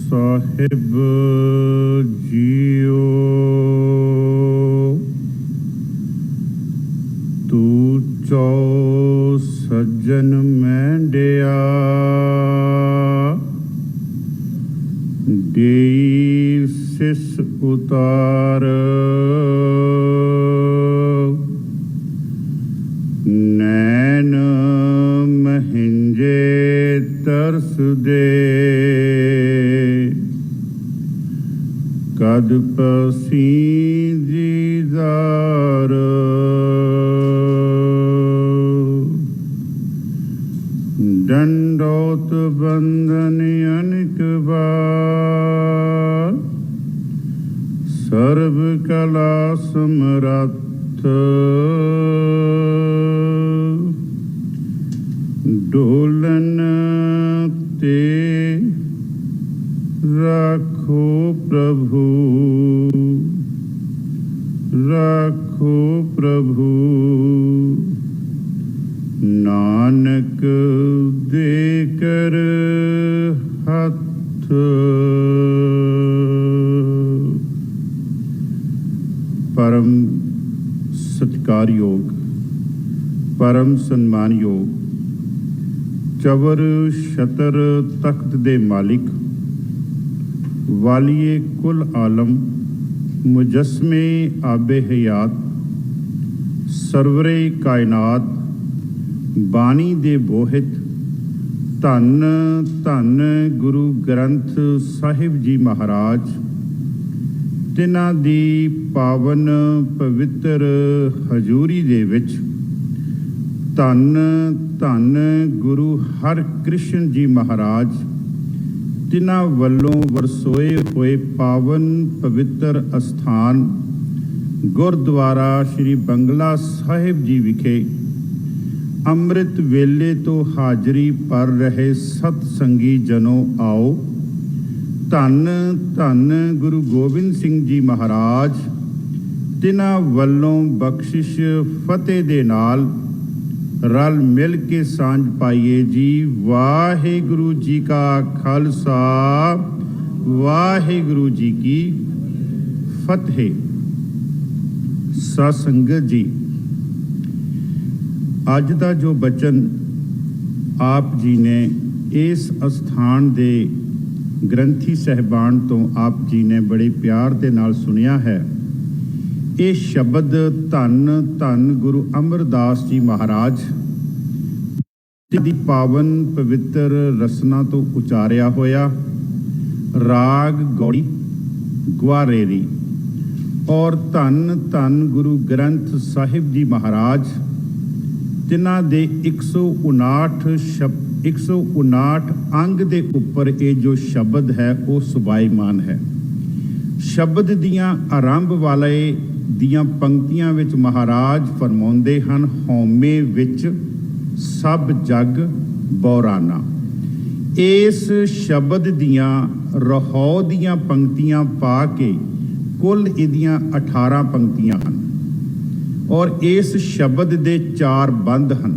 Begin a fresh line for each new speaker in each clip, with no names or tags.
ਸਾਹਿਬ JIO ਤੂੰ ਚੋ ਸੱਜਣ ਮੈਂਡਿਆ ਦੇਈ ਸਿਸ ਉਤਾਰ ਨੈਣ ਮਹਿੰਜੇ ਤਰਸ ਦੇ ਕਦ ਪਸੀ ਦੀਦਾਰ दंडोत बंधन अनिक बार सर्व कला समरथ डोलन ते राखो प्रभु नानक दे कर हथ। परम सत्कारयोग परम सन्मानयोग चवर छतर तख्त दे मालिक वालिए कुल आलम मुजस्मे आबे हयात सरवरे कायनात बाणी दे बोहित धन धन गुरु ग्रंथ साहिब जी महाराज तिन्हां दी पावन पवित्र हजूरी दे विच धन धन गुरु हर कृष्ण जी महाराज तिन्हां वल्लों वरसोए होए पावन पवित्र अस्थान गुरद्वारा श्री बंगला साहिब जी विखे ਅੰਮ੍ਰਿਤ ਵੇਲੇ ਤੋਂ ਹਾਜ਼ਰੀ ਭਰ ਰਹੇ ਸਤ ਸੰਗੀ ਜਨੋ ਆਓ। ਧੰਨ ਧੰਨ ਗੁਰੂ ਗੋਬਿੰਦ ਸਿੰਘ ਜੀ ਮਹਾਰਾਜ ਤਿਨਾਂ ਵੱਲੋਂ ਬਖਸ਼ਿਸ਼ ਫਤਿਹ ਦੇ ਨਾਲ ਰਲ ਮਿਲ ਕੇ ਸਾਂਝ ਪਾਈਏ ਜੀ। ਵਾਹਿਗੁਰੂ ਜੀ ਕਾ ਖਾਲਸਾ ਵਾਹਿਗੁਰੂ ਜੀ ਕੀ ਫਤਿਹ। ਸਾਧ ਸੰਗਤ ਜੀ, ਅੱਜ ਦਾ ਜੋ ਬਚਨ ਆਪ ਜੀ ਨੇ ਇਸ ਅਸਥਾਨ ਦੇ ਗ੍ਰੰਥੀ ਸਹਿਬਾਨ ਤੋਂ ਆਪ ਜੀ ਨੇ ਬੜੇ ਪਿਆਰ ਦੇ ਨਾਲ ਸੁਣਿਆ ਹੈ। ਇਹ ਸ਼ਬਦ ਧੰਨ ਧੰਨ ਗੁਰੂ ਅਮਰਦਾਸ ਜੀ ਮਹਾਰਾਜ ਦੀ ਪਾਵਨ ਪਵਿੱਤਰ ਰਸਨਾ ਤੋਂ ਉਚਾਰਿਆ ਹੋਇਆ ਰਾਗ ਗੌੜੀ ਗਵਾਰੇਰੀ ਔਰ ਧੰਨ ਧੰਨ ਗੁਰੂ ਗ੍ਰੰਥ ਸਾਹਿਬ ਜੀ ਮਹਾਰਾਜ तिन्हां दे 159 अंग दे उपर ये जो शब्द है वो सुभाईमान है। शब्द दियां आरंभ वाले दियां पंक्तियां विच महाराज फरमाउंदे हन, हौमे विच सब जग बौराना। इस शब्द दियां रहो दियां पंक्तियां पा के कुल इदियां 18 पंक्तियां हन और इस शब्द दे 4 बंद हैं।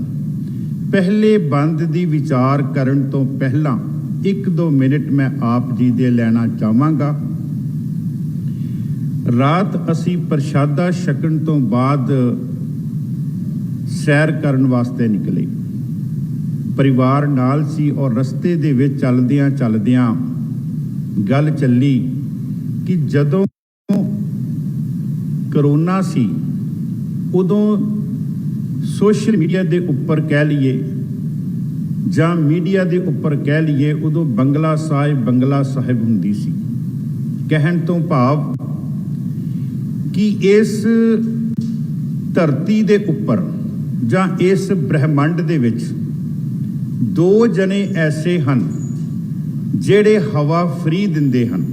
पहले बंद दी विचार करन तो पहला 1-2 मिनट मैं आप जी दे लेना चाहांगा। रात असी प्रशादा छकण तो बाद सैर करन वास्ते निकले, परिवार नाल सी और रस्ते दे विच चलदियां चलदियां गल चली कि जदों करोना सी उदों सोशल मीडिया के उपर कह लीए जां मीडिया के उपर कह लीए उदों बंगला साहिब हुंदी सी। कहण तो भाव कि इस धरती के उपर जां इस ब्रह्मंड दे विच 2 जने ऐसे हैं जिहड़े हवा फ्री दिंदे हैं,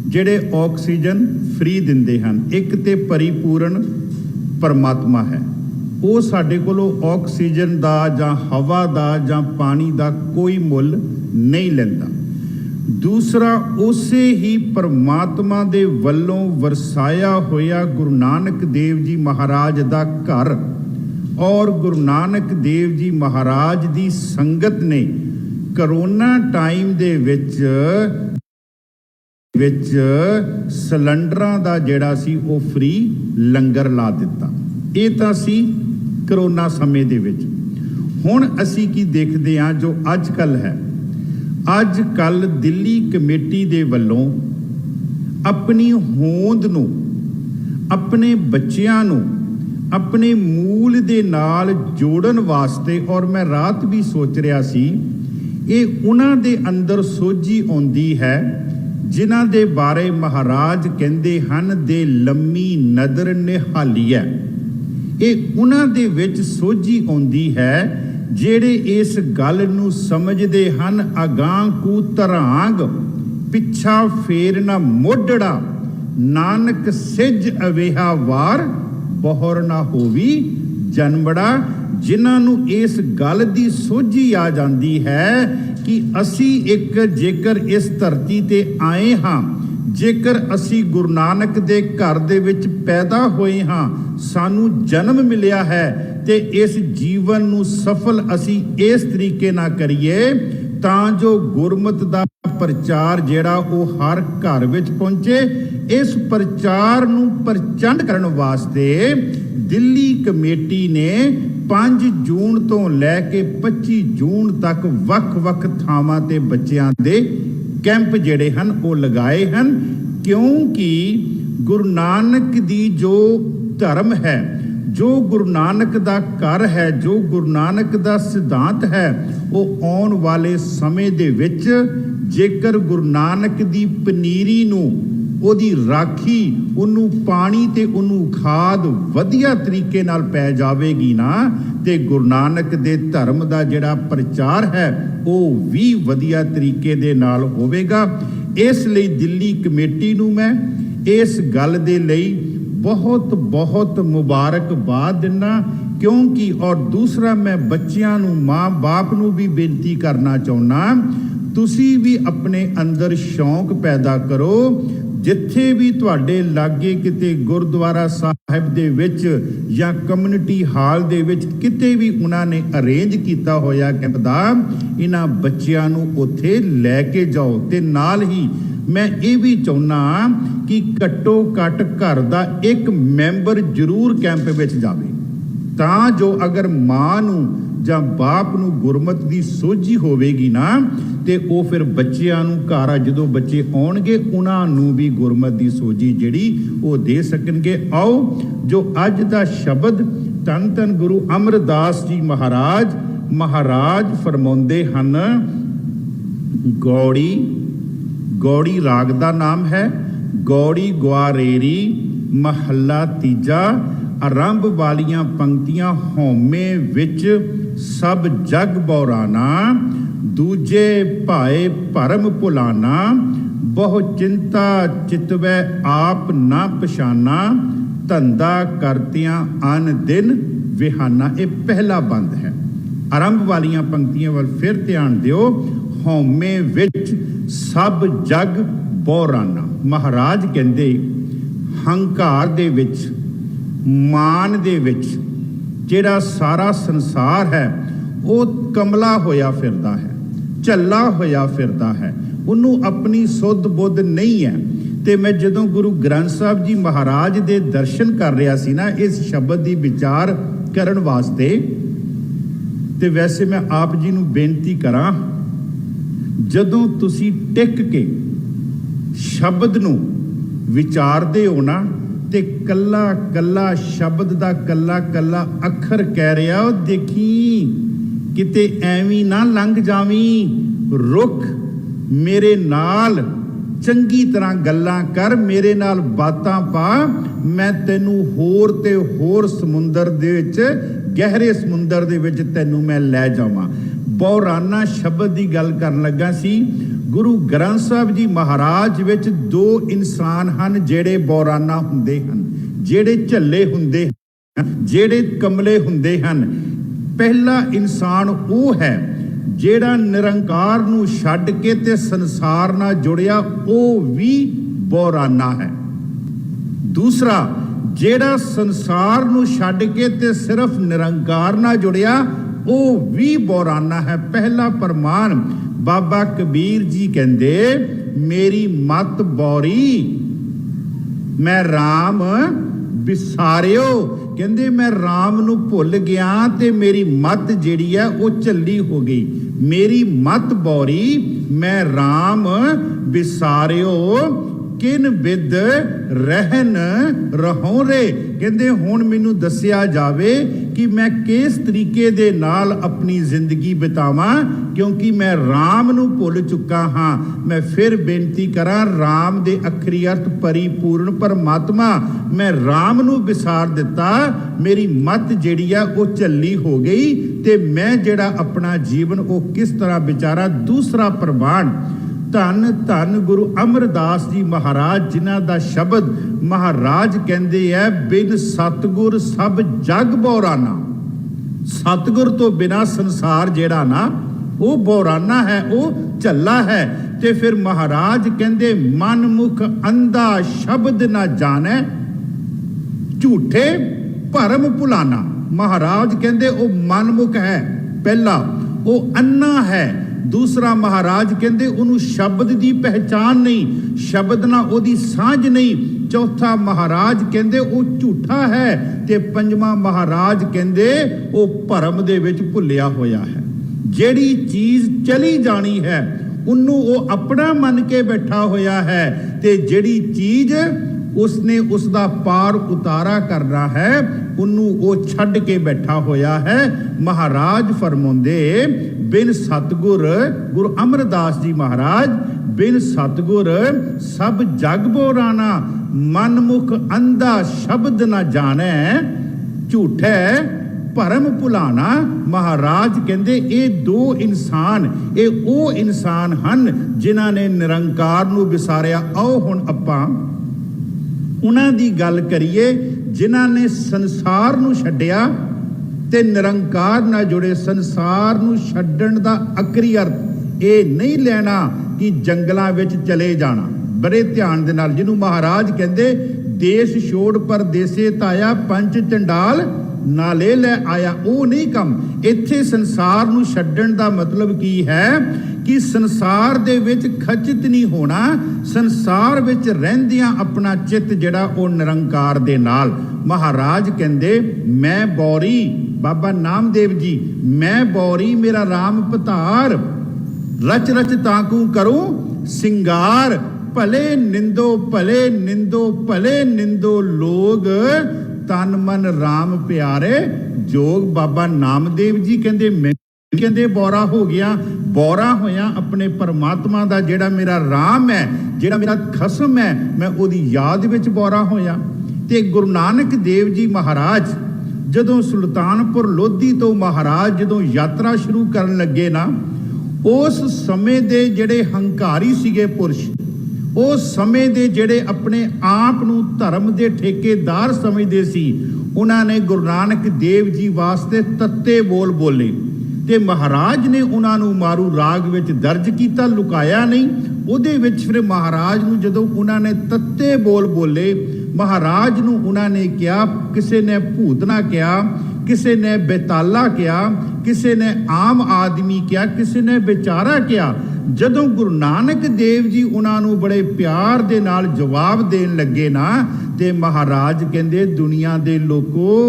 जिहड़े ऑक्सीजन फ्री दिंदे हैं। एक ते परिपूर्ण परमात्मा है, वो साडे कोलों ऑक्सीजन दा जां हवा दा जां पानी दा कोई मुल नहीं लैंदा। दूसरा उसे ही परमात्मा दे वल्लों वरसाया होया गुरु नानक देव जी महाराज दा घर और गुरु नानक देव जी महाराज दी संगत ने ਕਰੋਨਾ ਟਾਈਮ ਦੇ ਵਿੱਚ ਸਿਲੰਡਰਾਂ ਦਾ ਜਿਹੜਾ ਸੀ ਉਹ ਫ੍ਰੀ ਲੰਗਰ ਲਾ ਦਿੱਤਾ। ਇਹ ਤਾਂ ਸੀ ਕਰੋਨਾ ਸਮੇਂ ਦੇ ਵਿੱਚ। ਹੁਣ ਅਸੀਂ ਕੀ ਦੇਖਦੇ ਹਾਂ ਜੋ ਅੱਜ ਕੱਲ੍ਹ ਹੈ, ਅੱਜ ਕੱਲ੍ਹ ਦਿੱਲੀ ਕਮੇਟੀ ਦੇ ਵੱਲੋਂ ਆਪਣੀ ਹੋਂਦ ਨੂੰ, ਆਪਣੇ ਬੱਚਿਆਂ ਨੂੰ ਆਪਣੇ ਮੂਲ ਦੇ ਨਾਲ ਜੋੜਨ ਵਾਸਤੇ, ਔਰ ਮੈਂ ਰਾਤ ਵੀ ਸੋਚ ਰਿਹਾ ਸੀ, ਇਹ ਉਹਨਾਂ ਦੇ ਅੰਦਰ ਸੋਝੀ ਆਉਂਦੀ ਹੈ ਜਿਨ੍ਹਾਂ ਦੇ ਬਾਰੇ ਮਹਾਰਾਜ ਕਹਿੰਦੇ ਹਨ ਦੇ ਲੰਮੀ ਨਦਰ ਨਿਹਾਲੀ ਹੈ। ਇਹ ਉਹਨਾਂ ਦੇ ਵਿੱਚ ਸੋਝੀ ਆਉਂਦੀ ਹੈ ਜਿਹੜੇ ਇਸ ਗੱਲ ਨੂੰ ਸਮਝਦੇ ਹਨ, ਅਗਾਂਹ ਕੂ ਧਰਾਂਗ ਪਿੱਛਾ ਫੇਰ ਨਾ ਮੋਢੜਾ, ਨਾਨਕ ਸਿੱਜ ਅਵੇਹਾ ਵਾਰ ਬਹੁਰ ਨਾ ਹੋਵੀ ਜਨਮੜਾ। ਜਿਨ੍ਹਾਂ ਨੂੰ ਇਸ ਗੱਲ ਦੀ ਸੋਝੀ ਆ ਜਾਂਦੀ ਹੈ ਕਿ ਅਸੀਂ ਜੇਕਰ ਇਸ ਧਰਤੀ ਤੇ ਆਏ ਹਾਂ, ਜੇਕਰ ਅਸੀਂ ਗੁਰੂ ਨਾਨਕ ਦੇ ਘਰ ਦੇ ਵਿੱਚ ਪੈਦਾ ਹੋਏ ਹਾਂ, ਸਾਨੂੰ ਜਨਮ ਮਿਲਿਆ ਹੈ, ਤੇ ਇਸ ਜੀਵਨ ਨੂੰ ਸਫਲ ਅਸੀਂ ਇਸ ਤਰੀਕੇ ਨਾਲ ਕਰੀਏ ਤਾਂ ਜੋ ਗੁਰਮਤਿ ਦਾ ਪ੍ਰਚਾਰ ਜਿਹੜਾ ਉਹ ਹਰ ਘਰ ਵਿੱਚ ਪਹੁੰਚੇ। ਇਸ ਪ੍ਰਚਾਰ ਨੂੰ ਪ੍ਰਚੰਡ ਕਰਨ ਵਾਸਤੇ ਦਿੱਲੀ ਕਮੇਟੀ ਨੇ 5 ਜੂਨ ਤੋਂ ਲੈ ਕੇ 25 ਜੂਨ ਤੱਕ ਵੱਖ-ਵੱਖ ਥਾਵਾਂ ਤੇ ਬੱਚਿਆਂ ਦੇ ਕੈਂਪ ਜਿਹੜੇ ਹਨ ਉਹ ਲਗਾਏ ਹਨ, ਕਿਉਂਕਿ ਗੁਰੂ ਨਾਨਕ ਦੀ ਜੋ ਧਰਮ ਹੈ, ਜੋ ਗੁਰੂ ਨਾਨਕ ਦਾ ਘਰ ਹੈ, ਜੋ ਗੁਰੂ ਨਾਨਕ ਦਾ ਸਿਧਾਂਤ ਹੈ, ਉਹ ਆਉਣ ਵਾਲੇ ਸਮੇਂ ਦੇ ਵਿੱਚ ਜੇਕਰ ਗੁਰੂ ਨਾਨਕ ਦੀ ਪਨੀਰੀ ਨੂੰ, ਉਹਦੀ ਰਾਖੀ, ਉਹਨੂੰ ਪਾਣੀ ਤੇ ਉਹਨੂੰ ਖਾਦ ਵਧੀਆ ਤਰੀਕੇ ਨਾਲ ਪੈ ਜਾਵੇਗੀ ਨਾ, ਤੇ ਗੁਰੂ ਨਾਨਕ ਦੇ ਧਰਮ ਦਾ ਜਿਹੜਾ ਪ੍ਰਚਾਰ ਹੈ ਉਹ ਵੀ ਵਧੀਆ ਤਰੀਕੇ ਦੇ ਨਾਲ ਹੋਵੇਗਾ। ਇਸ ਲਈ ਦਿੱਲੀ ਕਮੇਟੀ ਨੂੰ ਮੈਂ ਇਸ ਗੱਲ ਦੇ ਲਈ ਬਹੁਤ ਬਹੁਤ ਮੁਬਾਰਕਬਾਦ ਦਿੰਦਾ, ਕਿਉਂਕਿ ਔਰ ਦੂਸਰਾ ਮੈਂ ਬੱਚਿਆਂ ਨੂੰ, ਮਾਂ ਬਾਪ ਨੂੰ ਵੀ ਬੇਨਤੀ ਕਰਨਾ ਚਾਹੁੰਦਾ, ਤੁਸੀਂ ਵੀ ਆਪਣੇ ਅੰਦਰ ਸ਼ੌਂਕ ਪੈਦਾ ਕਰੋ। ਜਿੱਥੇ ਵੀ ਤੁਹਾਡੇ ਲਾਗੇ ਕਿਤੇ ਗੁਰਦੁਆਰਾ ਸਾਹਿਬ ਦੇ ਵਿੱਚ ਜਾਂ ਕਮਿਊਨਿਟੀ ਹਾਲ ਦੇ ਵਿੱਚ ਕਿਤੇ ਵੀ ਉਹਨਾਂ ਨੇ ਅਰੇਂਜ ਕੀਤਾ ਹੋਇਆ ਕੈਂਪ ਦਾ, ਇਹਨਾਂ ਬੱਚਿਆਂ ਨੂੰ ਉੱਥੇ ਲੈ ਕੇ ਜਾਓ। ਤੇ ਨਾਲ ਹੀ ਮੈਂ ਇਹ ਵੀ ਚਾਹੁੰਦਾ ਕਿ ਘੱਟੋ ਘੱਟ ਘਰ ਦਾ ਇੱਕ ਮੈਂਬਰ ਜ਼ਰੂਰ ਕੈਂਪ ਵਿੱਚ ਜਾਵੇ, ਤਾਂ ਜੋ ਅਗਰ ਮਾਂ ਨੂੰ ਜਾਂ ਬਾਪ ਨੂੰ ਗੁਰਮਤਿ ਦੀ ਸੋਝੀ ਹੋਵੇਗੀ ਨਾ, ਤੇ ਉਹ ਫਿਰ ਬੱਚਿਆਂ ਨੂੰ ਘਰ ਜਦੋਂ ਬੱਚੇ ਆਉਣਗੇ ਉਹਨਾਂ ਨੂੰ ਵੀ ਗੁਰਮਤਿ ਦੀ ਸੋਝੀ ਜਿਹੜੀ ਉਹ ਦੇ ਸਕਣਗੇ। ਆਓ ਜੋ ਅੱਜ ਦਾ ਸ਼ਬਦ ਧੰਨ ਧੰਨ ਗੁਰੂ ਅਮਰਦਾਸ ਜੀ ਮਹਾਰਾਜ ਫਰਮਾਉਂਦੇ ਹਨ, ਗੌੜੀ ਰਾਗ ਦਾ ਨਾਮ ਹੈ, ਗੌੜੀ ਗੁਆਰੇਰੀ ਮਹੱਲਾ ਤੀਜਾ। ਆਰੰਭ ਵਾਲੀਆਂ ਪੰਕਤੀਆਂ, ਹਉਮੈ ਵਿੱਚ ਸਭ ਜਗ ਬੌਰਾਨਾ, ਦੂਜੇ ਭਾਏ ਭਰਮ ਭੁਲਾਨਾ, ਬਹੁ ਚਿੰਤਾ ਚਿਤਵੈ ਆਪ ਨਾ ਪਛਾਨਾ, ਧੰਦਾ ਕਰਤਿਆਂ ਅਨ ਦਿਨ ਵਿਹਾਨਾ। ਇਹ ਪਹਿਲਾ ਬੰਦ ਹੈ। ਆਰੰਭ ਵਾਲੀਆਂ ਪੰਕਤੀਆਂ ਵੱਲ ਫਿਰ ਧਿਆਨ ਦਿਓ। ਹਉਮੈ ਵਿੱਚ ਸਭ ਜਗ ਬੌਰਾਨਾ। ਮਹਾਰਾਜ ਕਹਿੰਦੇ ਹੰਕਾਰ ਦੇ ਵਿੱਚ, ਮਾਨ ਦੇ ਵਿੱਚ ਜਿਹੜਾ ਸਾਰਾ ਸੰਸਾਰ ਹੈ ਉਹ ਕਮਲਾ ਹੋਇਆ ਫਿਰਦਾ ਹੈ, ਝੱਲਾ ਹੋਇਆ ਫਿਰਦਾ ਹੈ, ਉਹਨੂੰ ਆਪਣੀ ਸੁੱਧ ਬੁੱਧ ਨਹੀਂ ਹੈ। ਤੇ ਮੈਂ ਜਦੋਂ ਗੁਰੂ ਗ੍ਰੰਥ ਸਾਹਿਬ ਜੀ ਮਹਾਰਾਜ ਦੇ ਦਰਸ਼ਨ ਕਰ ਰਿਹਾ ਸੀ ਨਾ ਇਸ ਸ਼ਬਦ ਦੀ ਵਿਚਾਰ ਕਰਨ ਵਾਸਤੇ, ਤੇ ਵੈਸੇ ਮੈਂ ਆਪ ਜੀ ਨੂੰ ਬੇਨਤੀ ਕਰਾਂ, ਜਦੋਂ ਤੁਸੀਂ ਟਿਕ ਕੇ ਸ਼ਬਦ ਨੂੰ ਵਿਚਾਰਦੇ ਹੋ ਨਾ, ਤੇ ਕੱਲਾ ਕੱਲਾ ਸ਼ਬਦ ਦਾ ਕੱਲਾ ਕੱਲਾ ਅੱਖਰ ਕਹਿ ਰਿਹਾ, ਉਹ ਦੇਖੀ ਕਿਤੇ ਐਵੇਂ ਨਾ ਲੰਘ ਜਾਵੀਂ। ਰੁੱਖ ਮੇਰੇ ਨਾਲ ਚੰਗੀ ਤਰ੍ਹਾਂ ਗੱਲਾਂ ਕਰ, ਮੇਰੇ ਨਾਲ ਬਾਤਾਂ ਪਾ, ਮੈਂ ਤੈਨੂੰ ਹੋਰ ਤੇ ਹੋਰ ਸਮੁੰਦਰ ਦੇ ਵਿੱਚ, ਗਹਿਰੇ ਸਮੁੰਦਰ ਦੇ ਵਿੱਚ ਤੈਨੂੰ ਮੈਂ ਲੈ ਜਾਵਾਂ। ਬੌਰਾਨਾ ਸ਼ਬਦ ਦੀ ਗੱਲ ਕਰਨ ਲੱਗਾ ਸੀ। ਗੁਰੂ ਗ੍ਰੰਥ ਸਾਹਿਬ ਜੀ ਮਹਾਰਾਜ ਵਿੱਚ 2 ਇਨਸਾਨ ਹਨ ਜਿਹੜੇ ਬੌਰਾਨਾ ਹੁੰਦੇ ਹਨ, ਜਿਹੜੇ ਝੱਲੇ ਹੁੰਦੇ ਹਨ, ਜਿਹੜੇ ਕਮਲੇ ਹੁੰਦੇ ਹਨ। ਪਹਿਲਾ ਇਨਸਾਨ ਉਹ ਹੈ ਜਿਹੜਾ ਨਿਰੰਕਾਰ ਨੂੰ ਛੱਡ ਕੇ ਤੇ ਸੰਸਾਰ ਨਾਲ ਜੁੜਿਆ, ਉਹ ਵੀ ਬੌਰਾਨਾ ਹੈ। ਦੂਸਰਾ ਜਿਹੜਾ ਸੰਸਾਰ ਨੂੰ ਛੱਡ ਕੇ ਤੇ ਸਿਰਫ ਨਿਰੰਕਾਰ ਨਾਲ ਜੁੜਿਆ, ਉਹ ਵੀ ਬੌਰਾਨਾ ਹੈ। ਪਹਿਲਾ ਪ੍ਰਮਾਣ बाबा कबीर जी कहते मेरी मत बौरी मैं राम विसारियो, कहते मैं राम नू भुल गया ते मेरी मत जिहड़ी है वो झल्ली हो गई। मेरी मत बौरी मैं राम विसारियो, किन विद रहन रहों रे, कहते हुण मैनू दस्सिया जावे कि मैं किस तरीके दे नाल अपनी जिंदगी बितावां, क्योंकि मैं राम नू भुल चुका हाँ। मैं फिर बेनती करां, राम दे अखरी अर्थ परिपूर्ण परमात्मा, मैं राम नू विसार दिता, मेरी मत जिहड़ी है वो झल्ली हो गई ते मैं जिहड़ा अपना जीवन वो किस तरह विचारा। दूसरा प्रमाण धन धन गुरु अमरदास जी महाराज, जिन्हां दा शब्द महाराज कहंदे है बिन सतगुर सब जग बौराना। सतगुर तो बिना संसार जेड़ा ना वो बौराना है, वो झल्ला है। ते फिर महाराज कहंदे मन मुख अंधा शब्द ना जाने, झूठे भरम भुलाना। महाराज कहंदे वो मनमुख है, पहला वो अन्ना है। दूसरा महाराज कहंदे उन्होंने शब्द की पहचान नहीं, शब्द ना ओदी सांझ नहीं। चौथा महाराज कहंदे वो झूठा है ते पंजवां महाराज कहंदे वो भरम दे विच भुलिया होया है। जेड़ी चीज चली जानी है उन्नू वो अपना मन के बैठा होया है ते जेड़ी चीज उसने उसका पार उतारा करना है उन्नू वो छड़ के बैठा होया है। महाराज फरमाउंदे बिन सतगुर, गुरु अमरदास जी महाराज, बिन सतगुर सब जग बोराना, मनमुख अंधा शब्द न जाने, झूठे भरम भुलाना। महाराज कहंदे ये दो इंसान, ये वो इंसान हन जिन्हां ने निरंकार नू विसारिया। आओ हुण आपां उन्हां दी गल करिए जिन्हां ने संसार नू छड्डिया ते निरंकार ना जुड़े। संसार नू छड्डण दा आखरी अर्थ ये नहीं लेना कि जंगलां विच चले जाना। बड़े ध्यान दे नाल, जिन्हों महाराज कहंदे देश छोड़ परदेसे ताया पंच चंडाल नाले लै आया, वो नहीं कम। इत्थे संसार नू छड्डण दा मतलब की है कि संसार दे विच खचित नहीं होना, संसार विच रहिंदियां अपना चित जिहड़ा वो निरंकार दे नाल। महाराज कहंदे मैं बौरी, बाबा नामदेव जी, मैं बौरी मेरा राम पधार, रच रच ताकू करूं सिंगार, भले निंदो भले निंदो भले निंदो लोग, तन मन राम प्यारे जोग। बाबा नामदेव जी कहंदे मैं कहंदे बौरा हो गया, बौरा होया अपने परमात्मा दा जेड़ा मेरा राम है, जेड़ा मेरा खसम है, मैं ओदी याद विच बौरा होया। ते गुरु नानक देव जी महाराज जदों सुल्तानपुर लोधी तो महाराज जदों यात्रा शुरू करन लगे ना, उस समय दे जेड़े हंकारी सीगे पुरुष, उस समय दे जेड़े अपने आप नू धर्म दे ठेकेदार समझदे सी, उन्हां ने गुरु नानक देव जी वास्ते तत्ते बोल बोले ते महाराज ने उन्हां नू मारू राग विच दर्ज कीता, लुकाया नहीं। उहदे विच फिर महाराज नू जदों उन्हां ने तत्ते बोल बोले, महाराज नू उन्हां ने कहा, किसी ने भूतना कहा, किसी ने बेताला कहा, किसी ने आम आदमी कहा, किसी ने बेचारा कहा। जदों गुरु नानक देव जी उन्हां नू बड़े प्यार दे नाल जवाब देन लगे ना, ते महाराज कहंदे दुनिया दे लोको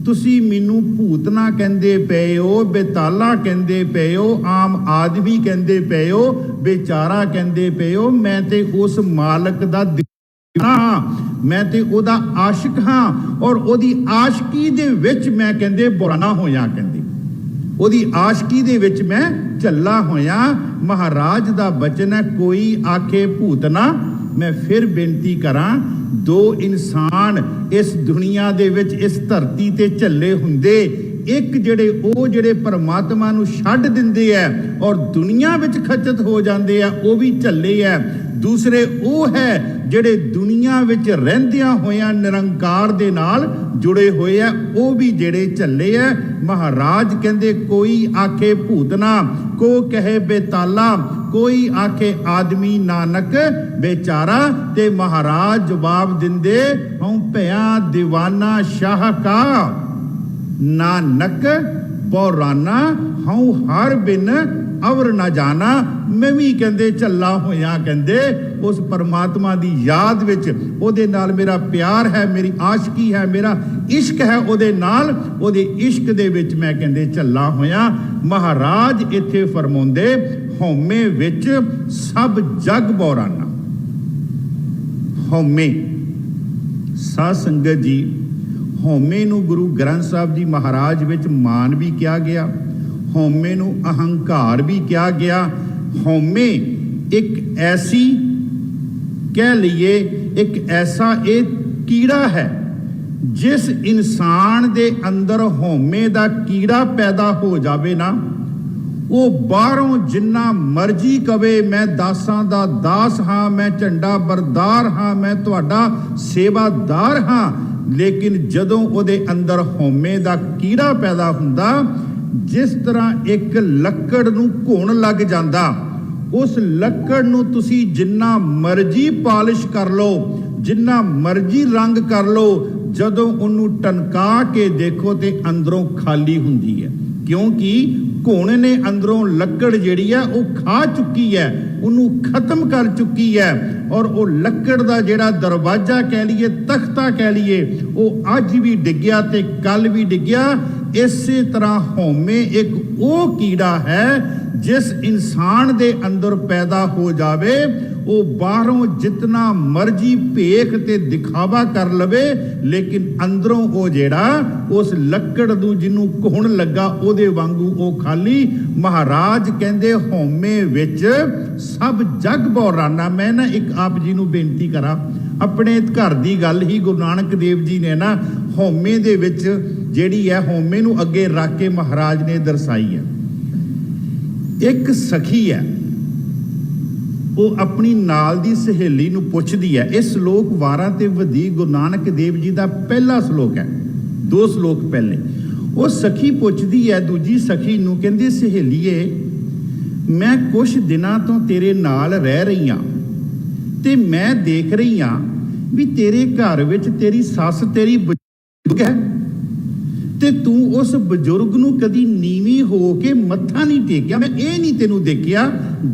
तुसी मैनू भूतना कहंदे पए हो, बेताला कहंदे पए हो, आम आदमी कहंदे पए हो, बेचारा कहंदे पए हो। मैं ते उस मालक दा हाँ, मैं ते ओदा आशिक हाँ, और ओदी आशिकी दे विच मैं कहंदे बुराना होया, कहंदे ओदी आशिकी दे विच मैं झल्ला होया। महाराज दा बचन है, कोई आखे भूतना। मैं फिर बेनती करां, दो इंसान इस दुनिया दे विच इस धरती ते झल्ले हुंदे, एक जेड़े परमात्मा नू छड्ड दिंदे है और दुनिया विच खचत हो जांदे है, वो भी झल्ले है। दूसरे वो है जेड़े दुनिया विच रहिंदियां होइयां निरंकार दे नाल जुड़े होए है, वो भी जेड़े झल्ले है। महाराज कहंदे कोई आखे भूतना, को कहे बेताला, कोई आखे आदमी नानक बेचारा। ते महाराज जवाब दिंदे, हूं भया दीवाना शाह का नानक बौराना, हूं हर बिन अवर ना जाना। मैं भी कहंदे झल्ला होया कहंदे उस परमात्मा दी याद विच ओदे नाल मेरा प्यार है, मेरी आशिकी है, मेरा इश्क है ओदे नाल, ओदे इश्क दे विच मैं कहंदे झल्ला होया। महाराज इत्थे फरमाउंदे हौमे विच सब जग बौराना। हौमे साध संगत जी, हौमे नूं गुरु ग्रंथ साहिब जी महाराज विच मान भी किया गया, हौमे नूं अहंकार भी किया गया। हौमे एक ऐसी कह लीए एक ऐसा एक कीड़ा है, जिस इंसान दे अंदर हौमे दा कीड़ा पैदा हो जावे ना, वो बाहरों जिन्ना मर्जी कवे मैं दासां दा दास हाँ, मैं झंडा बरदार हाँ, मैं तुहाडा सेवादार हाँ, लेकिन जदों उहदे अंदर हौमे दा कीड़ा पैदा हुंदा, जिस तरह एक लक्कड़ नूं घुण लग जांदा, उस लक्कड़ नूं तुसी जिन्ना मर्जी पालिश कर लो, जिन्ना मर्जी रंग कर लो, जदों उन्नू टनका के देखो ते अंदरों खाली हुंदी है, क्योंकि घुण ने अंदरों लक्कड़ जिहड़ी है वो खा चुकी है, उन्नू खत्म कर चुकी है। और वो लक्कड़ दा जिहड़ा दरवाजा कह लीए, तख्ता कह लीए, वो अज भी डिग्या ते कल भी डिग्या। इसे तरह हौमे एक वो कीड़ा है जिस इंसान दे अंदर पैदा हो जावे, वो बाहरों जितना मर्जी भेख ते दिखावा कर लवे, लेकिन अंदरों वो जेड़ा उस लक्कड़ नूं जिन्नू घुण लगा ओदे वांगू वो खाली। महाराज कहंदे हौमे विच सब जग बौराना। मैं ना एक आप जी नूं बेनती करा, अपने घर दी गल ही गुरु नानक देव जी ने ना हौमे दे विच जेड़ी है हौमे नूं अगे रख के महाराज ने दर्शाई है। एक सखी है, वो अपनी नाल दी सहेली नूं पुछदी है। इस श्लोक 12 ते वधी गुरु नानक देव जी दा पहला श्लोक है, 2 श्लोक पहले। वो सखी पुछदी है दूजी सखी नूं, कहंदी सहेलीए मैं कुछ दिनां तो तेरे नाल रह रही हां ते मैं देख रही हां भी तेरे घर विच तेरी सस तेरी बजुर्ग है ते तू उस बजुर्ग नूं कदी नीवीं हो के मत्था नहीं टेकिया। मैं ये नहीं तेनू देखिया,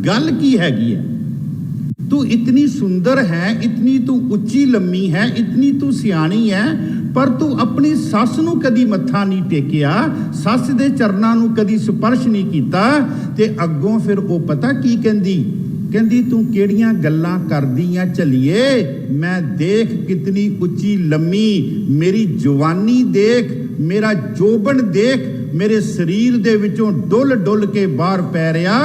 गल की हैगी है? तू इतनी सुंदर है, इतनी तू उच्ची लम्मी है, इतनी तू सियाणी है, पर तू अपनी सस नूं कदी मत्था नहीं टेकिया, सस दे चरनां नूं कदी स्पर्श नहीं कीता। ते अग्गों फिर वो पता की कहंदी, कहंदी तू केड़ियां गल्लां करदियां चलिए, मैं देख कितनी उच्ची लम्मी, मेरी जवानी देख, मेरा जोबन देख, मेरे शरीर दे विचों डुल डुल के बाहर पै रिया,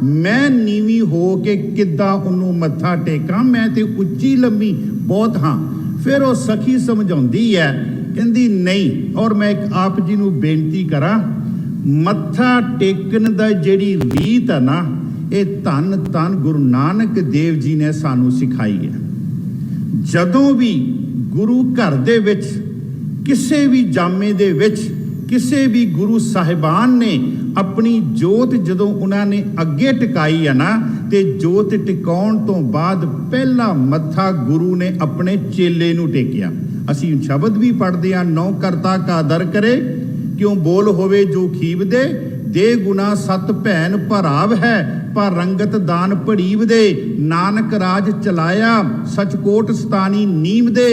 मैं नीवी हो के किद्दां उन्नू मत्था टेकां, मैं ते उच्ची लम्मी बहुत हाँ। फिर वो सखी समझाउंदी है, कहंदी नहीं, और मैं एक आप जी नूं बेनती करा, मत्था टेकन दा जेड़ी रीत है ना, ये धन धन गुरु नानक देव जी ने सानू सिखाई है। जदों भी गुरु घर दे विच किसे भी जामे दे विच किसे भी गुरु साहिबान ने अपनी जोत जदों उन्होंने अगे टिकाई है ना, ते जोत टिकाउण तो बाद पहला मत्था गुरु ने अपने चेले नूं टेकिया। असीं शब्द भी पढ़दे आ, नौ करता का दर करे, क्यों बोल होवे जो खीब दे गुना सत भैन भराव है, पर रंगत दान पड़ीव दे, नानक राज चलाया सचकोट सतानी नीम दे,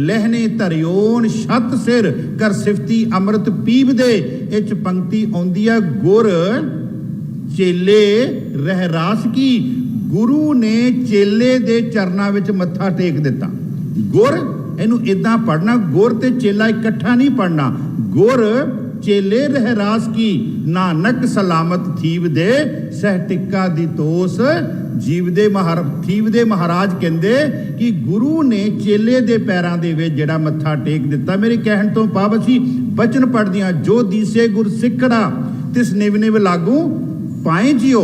लहने धरियोन छत सिर कर सिफती अमृत पीव दे। इच पंक्ति आउंदी है, गुर चेले रहरास की, गुरु ने चेले दे चरना विच मत्था टेक दिता। गुर इनू इदां पढ़ना, गुर ते चेला इकट्ठा नहीं पढ़ना, गुर चेले रहरास की, नानक सलामत थीव दे, सह टिक्का दी तोस जीव दे थीव दे। महाराज कहंदे कि गुरु ने चेले दे पैरां दे विच जिहड़ा मत्था टेक दिता। मेरे कहण तो भाव असीं बचन पढ़दियां, जो दीसे गुर सिखड़ा तिस निव निव लागू पाए जियो।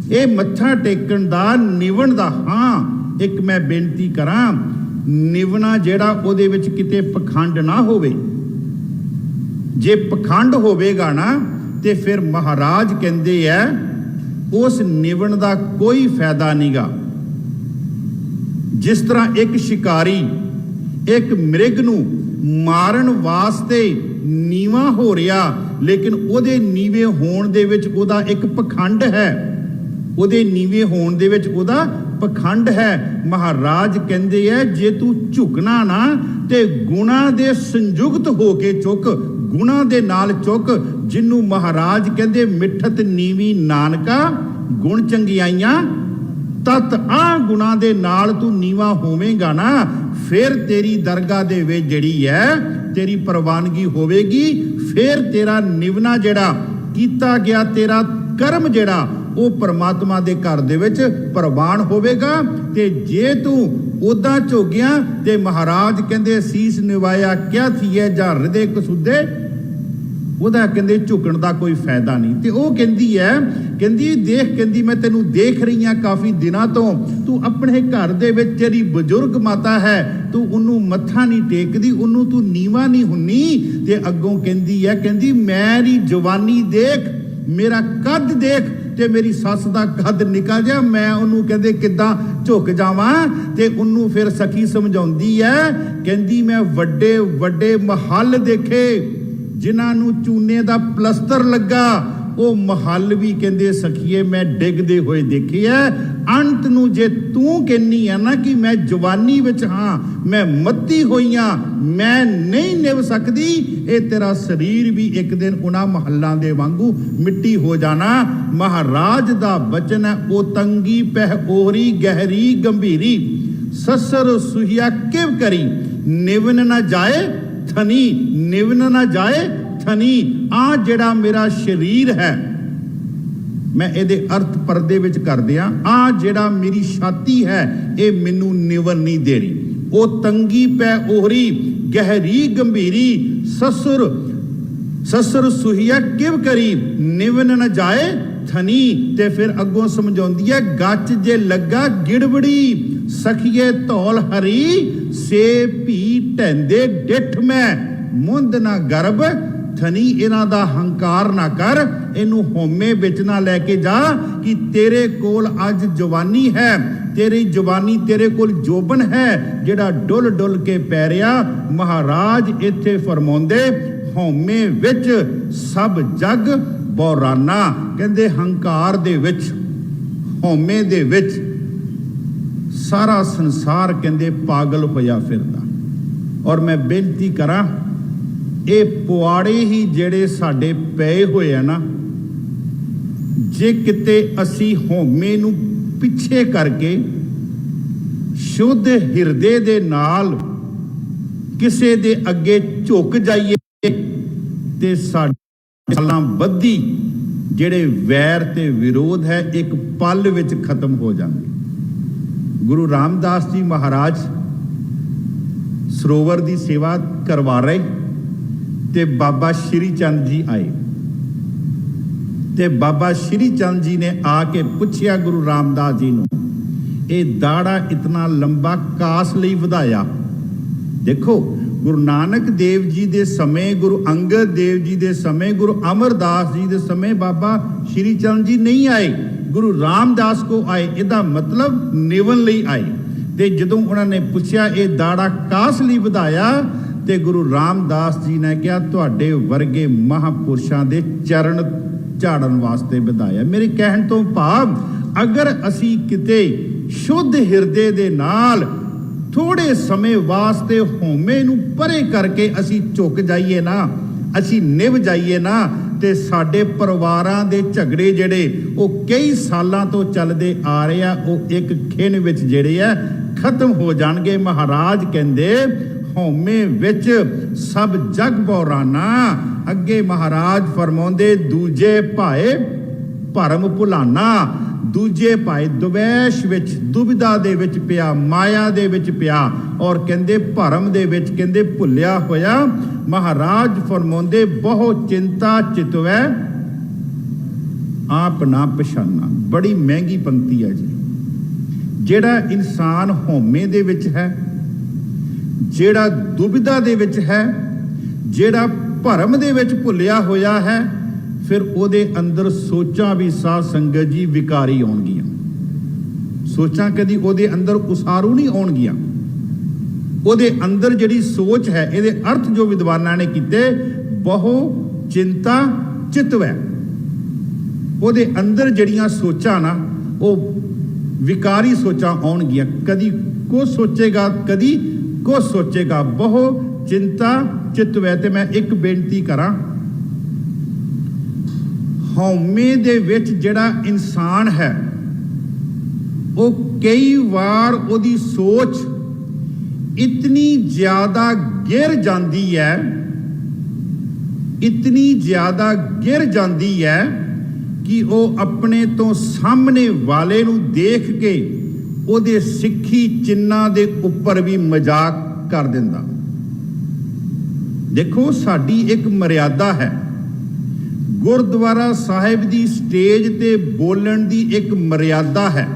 ये मत्था टेकण दा निवण दा, हाँ एक मैं बेनती करां, निवना जिहड़ा उहदे विच किते पखंड ना होवे। जे पखंड होवेगा ना ते फिर महाराज कहंदे है उस निवण दा कोई फायदा नहींगा। जिस तरह एक शिकारी एक मृग नूं मारन वास्ते नीवा हो रहा ਲੇਕਿਨ ਉਹਦੇ ਨੀਵੇਂ ਹੋਣ ਦੇ ਵਿੱਚ ਉਹਦਾ ਇੱਕ ਪਖੰਡ ਹੈ, ਉਹਦੇ ਨੀਵੇਂ ਹੋਣ ਦੇ ਵਿੱਚ ਉਹਦਾ ਪਖੰਡ ਹੈ। ਮਹਾਰਾਜ ਕਹਿੰਦੇ ਐ ਜੇ ਤੂੰ ਝੁਕਣਾ ਨਾ ਤੇ ਗੁਣਾ ਦੇ ਸੰਯੁਕਤ ਹੋ ਕੇ ਚੁੱਕ, ਗੁਣਾ ਦੇ ਨਾਲ ਚੁੱਕ, ਜਿਹਨੂੰ ਮਹਾਰਾਜ ਕਹਿੰਦੇ ਮਿੱਠਤ ਨੀਵੀਂ ਨਾਨਕਾ ਗੁਣ ਚੰਗਿਆਈਆਂ ਤਤ ਆ ਗੁਣਾ ਦੇ ਨਾਲ ਤੂੰ ਨੀਵਾ ਹੋਵੇਂਗਾ ਨਾ, ਫਿਰ ਤੇਰੀ ਦਰਗਾਹ ਦੇ ਵਿੱਚ ਜਿਹੜੀ ਹੈ ਤੇਰੀ ਪ੍ਰਵਾਨਗੀ ਹੋਵੇਗੀ। ਫਿਰ ਤੇਰਾ ਨਿਵਣਾ ਜਿਹੜਾ ਕੀਤਾ ਗਿਆ ਤੇਰਾ ਕਰਮ ਜਿਹੜਾ ਉਹ ਪਰਮਾਤਮਾ ਦੇ ਘਰ ਦੇ ਵਿੱਚ ਪ੍ਰਵਾਨ ਹੋਵੇਗਾ। ਤੇ ਜੇ ਤੂੰ ਉਦਾਂ ਝੋਗਿਆ ਤੇ ਮਹਾਰਾਜ ਕਹਿੰਦੇ ਸੀਸ ਨਿਵਾਇਆ ਕਿਆ ਥੀਏ ਜਾਂ ਹਿਰਦੇ ਕਸੁੱਦੇ, ਉਹਦਾ ਕਹਿੰਦੇ ਝੁਕਣ ਦਾ ਕੋਈ ਫਾਇਦਾ ਨਹੀਂ। ਤੇ ਉਹ ਕਹਿੰਦੀ ਹੈ, ਕਹਿੰਦੀ ਦੇਖ, ਕਹਿੰਦੀ ਮੈਂ ਤੈਨੂੰ ਦੇਖ ਰਹੀ ਹਾਂ ਕਾਫੀ ਦਿਨਾਂ ਤੋਂ, ਤੂੰ ਆਪਣੇ ਘਰ ਦੇ ਵਿੱਚ ਤੇਰੀ ਬਜ਼ੁਰਗ ਮਾਤਾ ਹੈ, ਤੂੰ ਉਹਨੂੰ ਮੱਥਾ ਨਹੀਂ ਟੇਕਦੀ, ਉਹਨੂੰ ਤੂੰ ਨੀਵਾ ਨਹੀਂ ਹੁੰਨੀ। ਤੇ ਅੱਗੋਂ ਕਹਿੰਦੀ ਹੈ, ਕਹਿੰਦੀ ਮੇਰੀ ਜਵਾਨੀ ਦੇਖ, ਮੇਰਾ ਕੱਦ ਦੇਖ, ਤੇ ਮੇਰੀ ਸੱਸ ਦਾ ਕੱਦ ਨਿਕਲ ਜਾ, ਮੈਂ ਉਹਨੂੰ ਕਹਿੰਦੇ ਕਿੱਦਾਂ ਝੁਕ ਜਾਵਾਂ। ਤੇ ਉਹਨੂੰ ਫਿਰ ਸਖੀ ਸਮਝਾਉਂਦੀ ਹੈ, ਕਹਿੰਦੀ ਮੈਂ ਵੱਡੇ ਵੱਡੇ ਮਹੱਲ ਦੇਖੇ ਜਿਨ੍ਹਾਂ ਨੂੰ ਚੂਨੇ ਦਾ ਪਲਸਤਰ ਲੱਗਾ, ਉਹ ਮਹੱਲ ਵੀ ਕਹਿੰਦੇ ਸਖੀਏ ਮੈਂ ਡਿੱਗਦੇ ਹੋਏ ਦੇਖੇ ਐ। ਅੰਤ ਨੂੰ ਜੇ ਤੂੰ ਕਹਿੰਨੀ ਆ ਨਾ ਕਿ ਮੈਂ ਜਵਾਨੀ ਵਿੱਚ ਹਾਂ, ਮੈਂ ਮੱਤੀ ਹੋਈ ਹਾਂ, ਮੈਂ ਨਹੀਂ ਨਿਭ ਸਕਦੀ, ਇਹ ਤੇਰਾ ਸਰੀਰ ਵੀ ਇੱਕ ਦਿਨ ਉਹਨਾਂ ਮਹੱਲਾਂ ਦੇ ਵਾਂਗੂ ਮਿੱਟੀ ਹੋ ਜਾਣਾ। ਮਹਾਰਾਜ ਦਾ ਬਚਨ ਹੈ, ਉਹ ਤੰਗੀ ਪਹਿ ਓਹਰੀ ਗਹਿਰੀ ਗੰਭੀਰੀ, ਸਸਰ ਸੁਹੀਆ ਕਿਵ ਕਰੀ, ਨਿਵਨ ਨਾ ਜਾਏ ਥਨੀ, ਨਿਵਨ ਨਾ ਜਾਏ ਥਨੀ। ਆ ਜਿਹੜਾ ਮੇਰਾ ਸਰੀਰ ਹੈ, ਮੈਂ ਇਹਦੇ ਅਰਥ ਪਰਦੇ ਵਿੱਚ ਕਰਦਿਆਂ, ਆ ਜਿਹੜਾ ਮੇਰੀ ਛਾਤੀ ਹੈ ਇਹ ਮੈਨੂੰ ਨਿਵਨ ਨਹੀਂ ਦੇ ਰਹੀ। ਉਹ ਤੰਗੀ ਪੈ ਓਹਰੀ ਗਹਿਰੀ ਗੰਭੀਰੀ, ਸਸੁਰ ਸੁਹੀਆ ਕਿਵ ਕਰੀ, ਨਿਵਨ ਨਾ ਜਾਏ ਥਨੀ। ਤੇ ਫਿਰ ਅੱਗੋਂ ਸਮਝਾਉਂਦੀ ਹੈ, ਗੱਚ ਜੇ ਲੱਗਾ ਗਿੜਬੜੀ, ਸਖੀਏ ਧੌਲ ਹਰੀ, ਸੇ ਭੀ ਢੈਂਦੇ ਡਿੱਠ ਮੈਂ, ਮੁੰਦ ਨਾ ਗਰਭ ਥਨੀ। ਇਹਨਾਂ ਦਾ ਹੰਕਾਰ ਨਾ ਕਰ, ਇਹਨੂੰ ਹੋਮੇ ਵਿੱਚ ਨਾ ਲੈ ਕੇ ਜਾ ਕਿ ਤੇਰੇ ਕੋਲ ਅੱਜ ਜਵਾਨੀ ਹੈ, ਤੇਰੀ ਜਵਾਨੀ ਤੇਰੇ ਕੋਲ ਜੋਬਨ ਹੈ ਜਿਹੜਾ ਡੁੱਲ ਡੁੱਲ ਕੇ ਪੈ ਰਿਹਾ। ਮਹਾਰਾਜ ਇੱਥੇ ਫਰਮਾਉਂਦੇ, ਹੋਮੇ ਵਿੱਚ ਸਭ ਜਗ ਬੌਰਾਨਾ, ਕਹਿੰਦੇ ਹੰਕਾਰ ਦੇ ਵਿੱਚ, ਹੋਮੇ ਦੇ ਵਿੱਚ ਸਾਰਾ ਸੰਸਾਰ ਕਹਿੰਦੇ ਪਾਗਲ ਹੋਇਆ ਫਿਰਦਾ। ਔਰ ਮੈਂ ਬੇਨਤੀ ਕਰਾਂ, ਇਹ ਪੁਆੜੇ ਹੀ ਜਿਹੜੇ ਸਾਡੇ ਪਏ ਹੋਏ ਆ ਨਾ, ਜੇ ਕਿਤੇ ਅਸੀਂ ਹੋਮੇ ਨੂੰ ਪਿੱਛੇ ਕਰਕੇ ਸ਼ੁੱਧ ਹਿਰਦੇ ਦੇ ਨਾਲ ਕਿਸੇ ਦੇ ਅੱਗੇ ਝੁਕ ਜਾਈਏ ਤੇ ਸਾਡੇ ਸਾਲਾਂ ਬੱਧੀ ਜਿਹੜੇ ਵੈਰ ਤੇ ਵਿਰੋਧ ਹੈ ਇੱਕ ਪਲ ਵਿੱਚ ਖਤਮ ਹੋ ਜਾਂਦੇ। ਗੁਰੂ ਰਾਮਦਾਸ ਜੀ ਮਹਾਰਾਜ ਸਰੋਵਰ ਦੀ ਸੇਵਾ ਕਰਵਾ ਰਹੇ ਤੇ ਬਾਬਾ ਸ਼੍ਰੀ ਚੰਦ ਜੀ ਆਏ ਤੇ ਬਾਬਾ ਸ਼੍ਰੀ ਚੰਦ ਜੀ ਨੇ ਆ ਕੇ ਪੁੱਛਿਆ ਗੁਰੂ ਰਾਮਦਾਸ ਜੀ ਨੂੰ, ਇਹ ਦਾੜਾ ਇਤਨਾ ਲੰਬਾ ਕਾਸ ਲਈ ਵਧਾਇਆ? ਦੇਖੋ, ਗੁਰੂ ਨਾਨਕ ਦੇਵ ਜੀ ਦੇ ਸਮੇਂ, ਗੁਰੂ ਅੰਗਦ ਦੇਵ ਜੀ ਦੇ ਸਮੇਂ, ਗੁਰੂ ਅਮਰਦਾਸ ਜੀ ਦੇ ਸਮੇਂ ਬਾਬਾ ਸ਼੍ਰੀ ਚੰਦ ਜੀ ਨਹੀਂ ਆਏ, ਗੁਰੂ ਰਾਮਦਾਸ ਕੋ ਆਏ। ਇਹਦਾ ਮਤਲਬ ਨਿਵਨ ਲਈ ਆਏ। ਤੇ ਜਦੋਂ ਉਹਨਾਂ ਨੇ ਪੁੱਛਿਆ ਇਹ ਦਾੜਾ ਕਾਸ ਲਈ ਵਧਾਇਆ, ਤੇ ਗੁਰੂ ਰਾਮਦਾਸ ਜੀ ਨੇ ਕਿਹਾ ਤੁਹਾਡੇ ਵਰਗੇ ਮਹਾਪੁਰਸ਼ਾਂ ਦੇ ਚਰਨ ਝਾੜਨ ਵਾਸਤੇ ਵਧਾਇਆ। ਮੇਰੇ ਕਹਿਣ ਤੋਂ ਭਾਵ, ਅਗਰ ਅਸੀਂ ਕਿਤੇ ਸ਼ੁੱਧ ਹਿਰਦੇ ਦੇ ਨਾਲ ਥੋੜੇ ਸਮੇਂ ਵਾਸਤੇ ਹੋਮੇ ਨੂੰ ਪਰੇ ਕਰਕੇ ਅਸੀਂ ਝੁਕ ਜਾਈਏ ਨਾ, ਅਸੀਂ ਨਿਭ ਜਾਈਏ ਨਾ, ਤੇ ਸਾਡੇ ਪਰਿਵਾਰਾਂ ਦੇ ਝਗੜੇ ਜਿਹੜੇ ਉਹ ਕਈ ਸਾਲਾਂ ਤੋਂ ਚੱਲਦੇ ਆ ਰਹੇ ਆ, ਉਹ ਇੱਕ ਖਿਣ ਵਿੱਚ ਜਿਹੜੇ ਆ ਖਤਮ ਹੋ ਜਾਣਗੇ। ਮਹਾਰਾਜ ਕਹਿੰਦੇ ਹੋਮੇ ਵਿੱਚ ਸਭ ਜਗ ਬੌਰਾਨਾ। ਅੱਗੇ ਮਹਾਰਾਜ ਫਰਮਾਉਂਦੇ, ਦੂਜੇ ਭਾਏ ਭਰਮ ਭੁਲਾਨਾ, ਦੂਜੇ ਭਾਏ ਦੁਵੈਸ਼ ਵਿੱਚ, ਦੁਬਿਧਾ ਦੇ ਵਿੱਚ ਪਿਆ, ਮਾਇਆ ਦੇ ਵਿੱਚ ਪਿਆ, ਔਰ ਕਹਿੰਦੇ ਭਰਮ ਦੇ ਵਿੱਚ ਕਹਿੰਦੇ ਭੁੱਲਿਆ ਹੋਇਆ। ਮਹਾਰਾਜ ਫਰਮਾਉਂਦੇ, ਬਹੁਤ ਚਿੰਤਾ ਚਿਤਵੈ ਆਪ ਨਾ ਪਛਾਨਾ। ਬੜੀ ਮਹਿੰਗੀ ਪੰਕਤੀ ਹੈ ਜੀ। ਜਿਹੜਾ ਇਨਸਾਨ ਹੋਮੇ ਦੇ ਵਿੱਚ ਹੈ, ਜਿਹੜਾ ਦੁਬਿਧਾ ਦੇ ਵਿੱਚ ਹੈ, ਜਿਹੜਾ ਭਰਮ ਦੇ ਵਿੱਚ ਭੁੱਲਿਆ ਹੋਇਆ ਹੈ, ਫਿਰ ਉਹਦੇ ਅੰਦਰ ਸੋਚਾਂ ਵੀ ਸਾਧ ਸੰਗਤ ਜੀ ਵਿਕਾਰੀ ਆਉਣਗੀਆਂ। ਸੋਚਾਂ ਕਦੀ ਉਹਦੇ ਅੰਦਰ ਉਸਾਰੂ ਨਹੀਂ ਆਉਣਗੀਆਂ। ਉਹਦੇ ਅੰਦਰ ਜਿਹੜੀ ਸੋਚ ਹੈ, ਇਹਦੇ ਅਰਥ ਜੋ ਵਿਦਵਾਨਾਂ ਨੇ ਕੀਤੇ, ਬਹੁ चिंता चितवै। ਉਹਦੇ ਅੰਦਰ ਜਿਹੜੀਆਂ ਸੋਚਾਂ ਨਾ ਉਹ ਵਿਕਾਰੀ ਸੋਚਾਂ ਆਉਣਗੀਆਂ, ਕਦੀ ਕੁਛ ਸੋਚੇਗਾ ਕਦੀ ਕੁਛ ਸੋਚੇਗਾ, ਬਹੁ ਚਿੰਤਾ ਚਿਤਵੈ। ਤੇ ਮੈਂ ਇੱਕ ਬੇਨਤੀ ਕਰਾਂ, ਹਉਮੈ ਦੇ ਵਿੱਚ ਜਿਹੜਾ ਇਨਸਾਨ ਹੈ ਉਹ ਕਈ ਵਾਰ ਉਹਦੀ ਸੋਚ ਇਤਨੀ ਜ਼ਿਆਦਾ ਗਿਰ ਜਾਂਦੀ ਹੈ, ਇਤਨੀ ਜ਼ਿਆਦਾ ਗਿਰ ਜਾਂਦੀ ਹੈ ਕਿ ਉਹ ਆਪਣੇ ਤੋਂ ਸਾਹਮਣੇ ਵਾਲੇ ਨੂੰ ਦੇਖ ਕੇ ਉਹਦੇ ਸਿੱਖੀ ਚਿੰਨ੍ਹਾਂ ਦੇ ਉੱਪਰ ਵੀ ਮਜ਼ਾਕ ਕਰ ਦਿੰਦਾ। ਦੇਖੋ, ਸਾਡੀ ਇੱਕ ਮਰਿਆਦਾ ਹੈ। ਗੁਰਦੁਆਰਾ ਸਾਹਿਬ ਦੀ ਸਟੇਜ ਤੇ ਬੋਲਣ ਦੀ ਇੱਕ ਮਰਿਆਦਾ ਹੈ।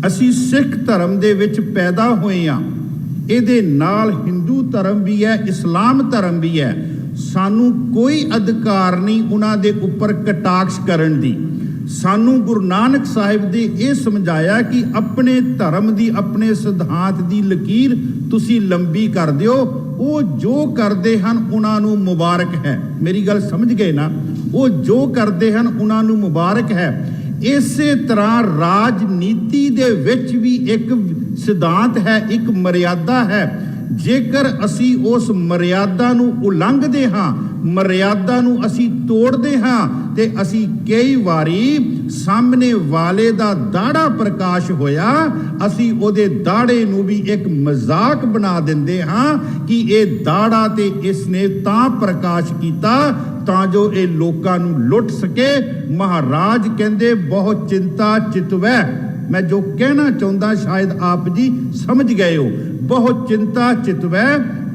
ਅਸੀਂ ਸਿੱਖ ਧਰਮ ਦੇ ਵਿੱਚ ਪੈਦਾ ਹੋਏ ਹਾਂ, ਇਹਦੇ ਨਾਲ ਹਿੰਦੂ ਧਰਮ ਵੀ ਹੈ, ਇਸਲਾਮ ਧਰਮ ਵੀ ਹੈ। ਸਾਨੂੰ ਕੋਈ ਅਧਿਕਾਰ ਨਹੀਂ ਉਹਨਾਂ ਦੇ ਉੱਪਰ ਕਟਾਕਸ਼ ਕਰਨ ਦੀ। ਸਾਨੂੰ ਗੁਰੂ ਨਾਨਕ ਸਾਹਿਬ ਦੇ ਇਹ ਸਮਝਾਇਆ ਕਿ ਆਪਣੇ ਧਰਮ ਦੀ, ਆਪਣੇ ਸਿਧਾਂਤ ਦੀ ਲਕੀਰ ਤੁਸੀਂ ਲੰਬੀ ਕਰ ਦਿਓ। ਉਹ ਜੋ ਕਰਦੇ ਹਨ ਉਹਨਾਂ ਨੂੰ ਮੁਬਾਰਕ ਹੈ। ਮੇਰੀ ਗੱਲ ਸਮਝ ਗਏ ਨਾ? ਉਹ ਜੋ ਕਰਦੇ ਹਨ ਉਹਨਾਂ ਨੂੰ ਮੁਬਾਰਕ ਹੈ। ਇਸੇ ਤਰ੍ਹਾਂ ਰਾਜਨੀਤੀ ਦੇ ਵਿੱਚ ਵੀ ਇੱਕ ਸਿਧਾਂਤ ਹੈ, ਇੱਕ ਮਰਿਆਦਾ ਹੈ। ਜੇਕਰ ਅਸੀਂ ਉਸ ਮਰਿਆਦਾ ਨੂੰ ਉਲੰਘਦੇ ਹਾਂ, ਮਰਿਆਦਾ ਨੂੰ ਅਸੀਂ ਤੋੜਦੇ ਹਾਂ, ਤੇ ਅਸੀਂ ਕਈ ਵਾਰੀ ਸਾਹਮਣੇ ਵਾਲੇ ਦਾ ਦਾੜਾ ਪ੍ਰਕਾਸ਼ ਹੋਇਆ, ਅਸੀਂ ਉਹਦੇ ਦਾੜੇ ਨੂੰ ਵੀ ਇੱਕ ਮਜ਼ਾਕ ਬਣਾ ਦਿੰਦੇ ਹਾਂ ਕਿ ਇਹ ਦਾੜਾ ਤੇ ਇਸਨੇ ਤਾਂ ਪ੍ਰਕਾਸ਼ ਕੀਤਾ ਤਾਂ ਜੋ ਇਹ ਲੋਕਾਂ ਨੂੰ ਲੁੱਟ ਸਕੇ। ਮਹਾਰਾਜ ਕਹਿੰਦੇ ਬਹੁਤ ਚਿੰਤਾ ਚਿਤਵੈ। ਮੈਂ ਜੋ ਕਹਿਣਾ ਚਾਹੁੰਦਾ ਸ਼ਾਇਦ ਆਪ ਜੀ ਸਮਝ ਗਏ ਹੋ। ਬਹੁਤ ਚਿੰਤਾ ਚਿਤਵੈ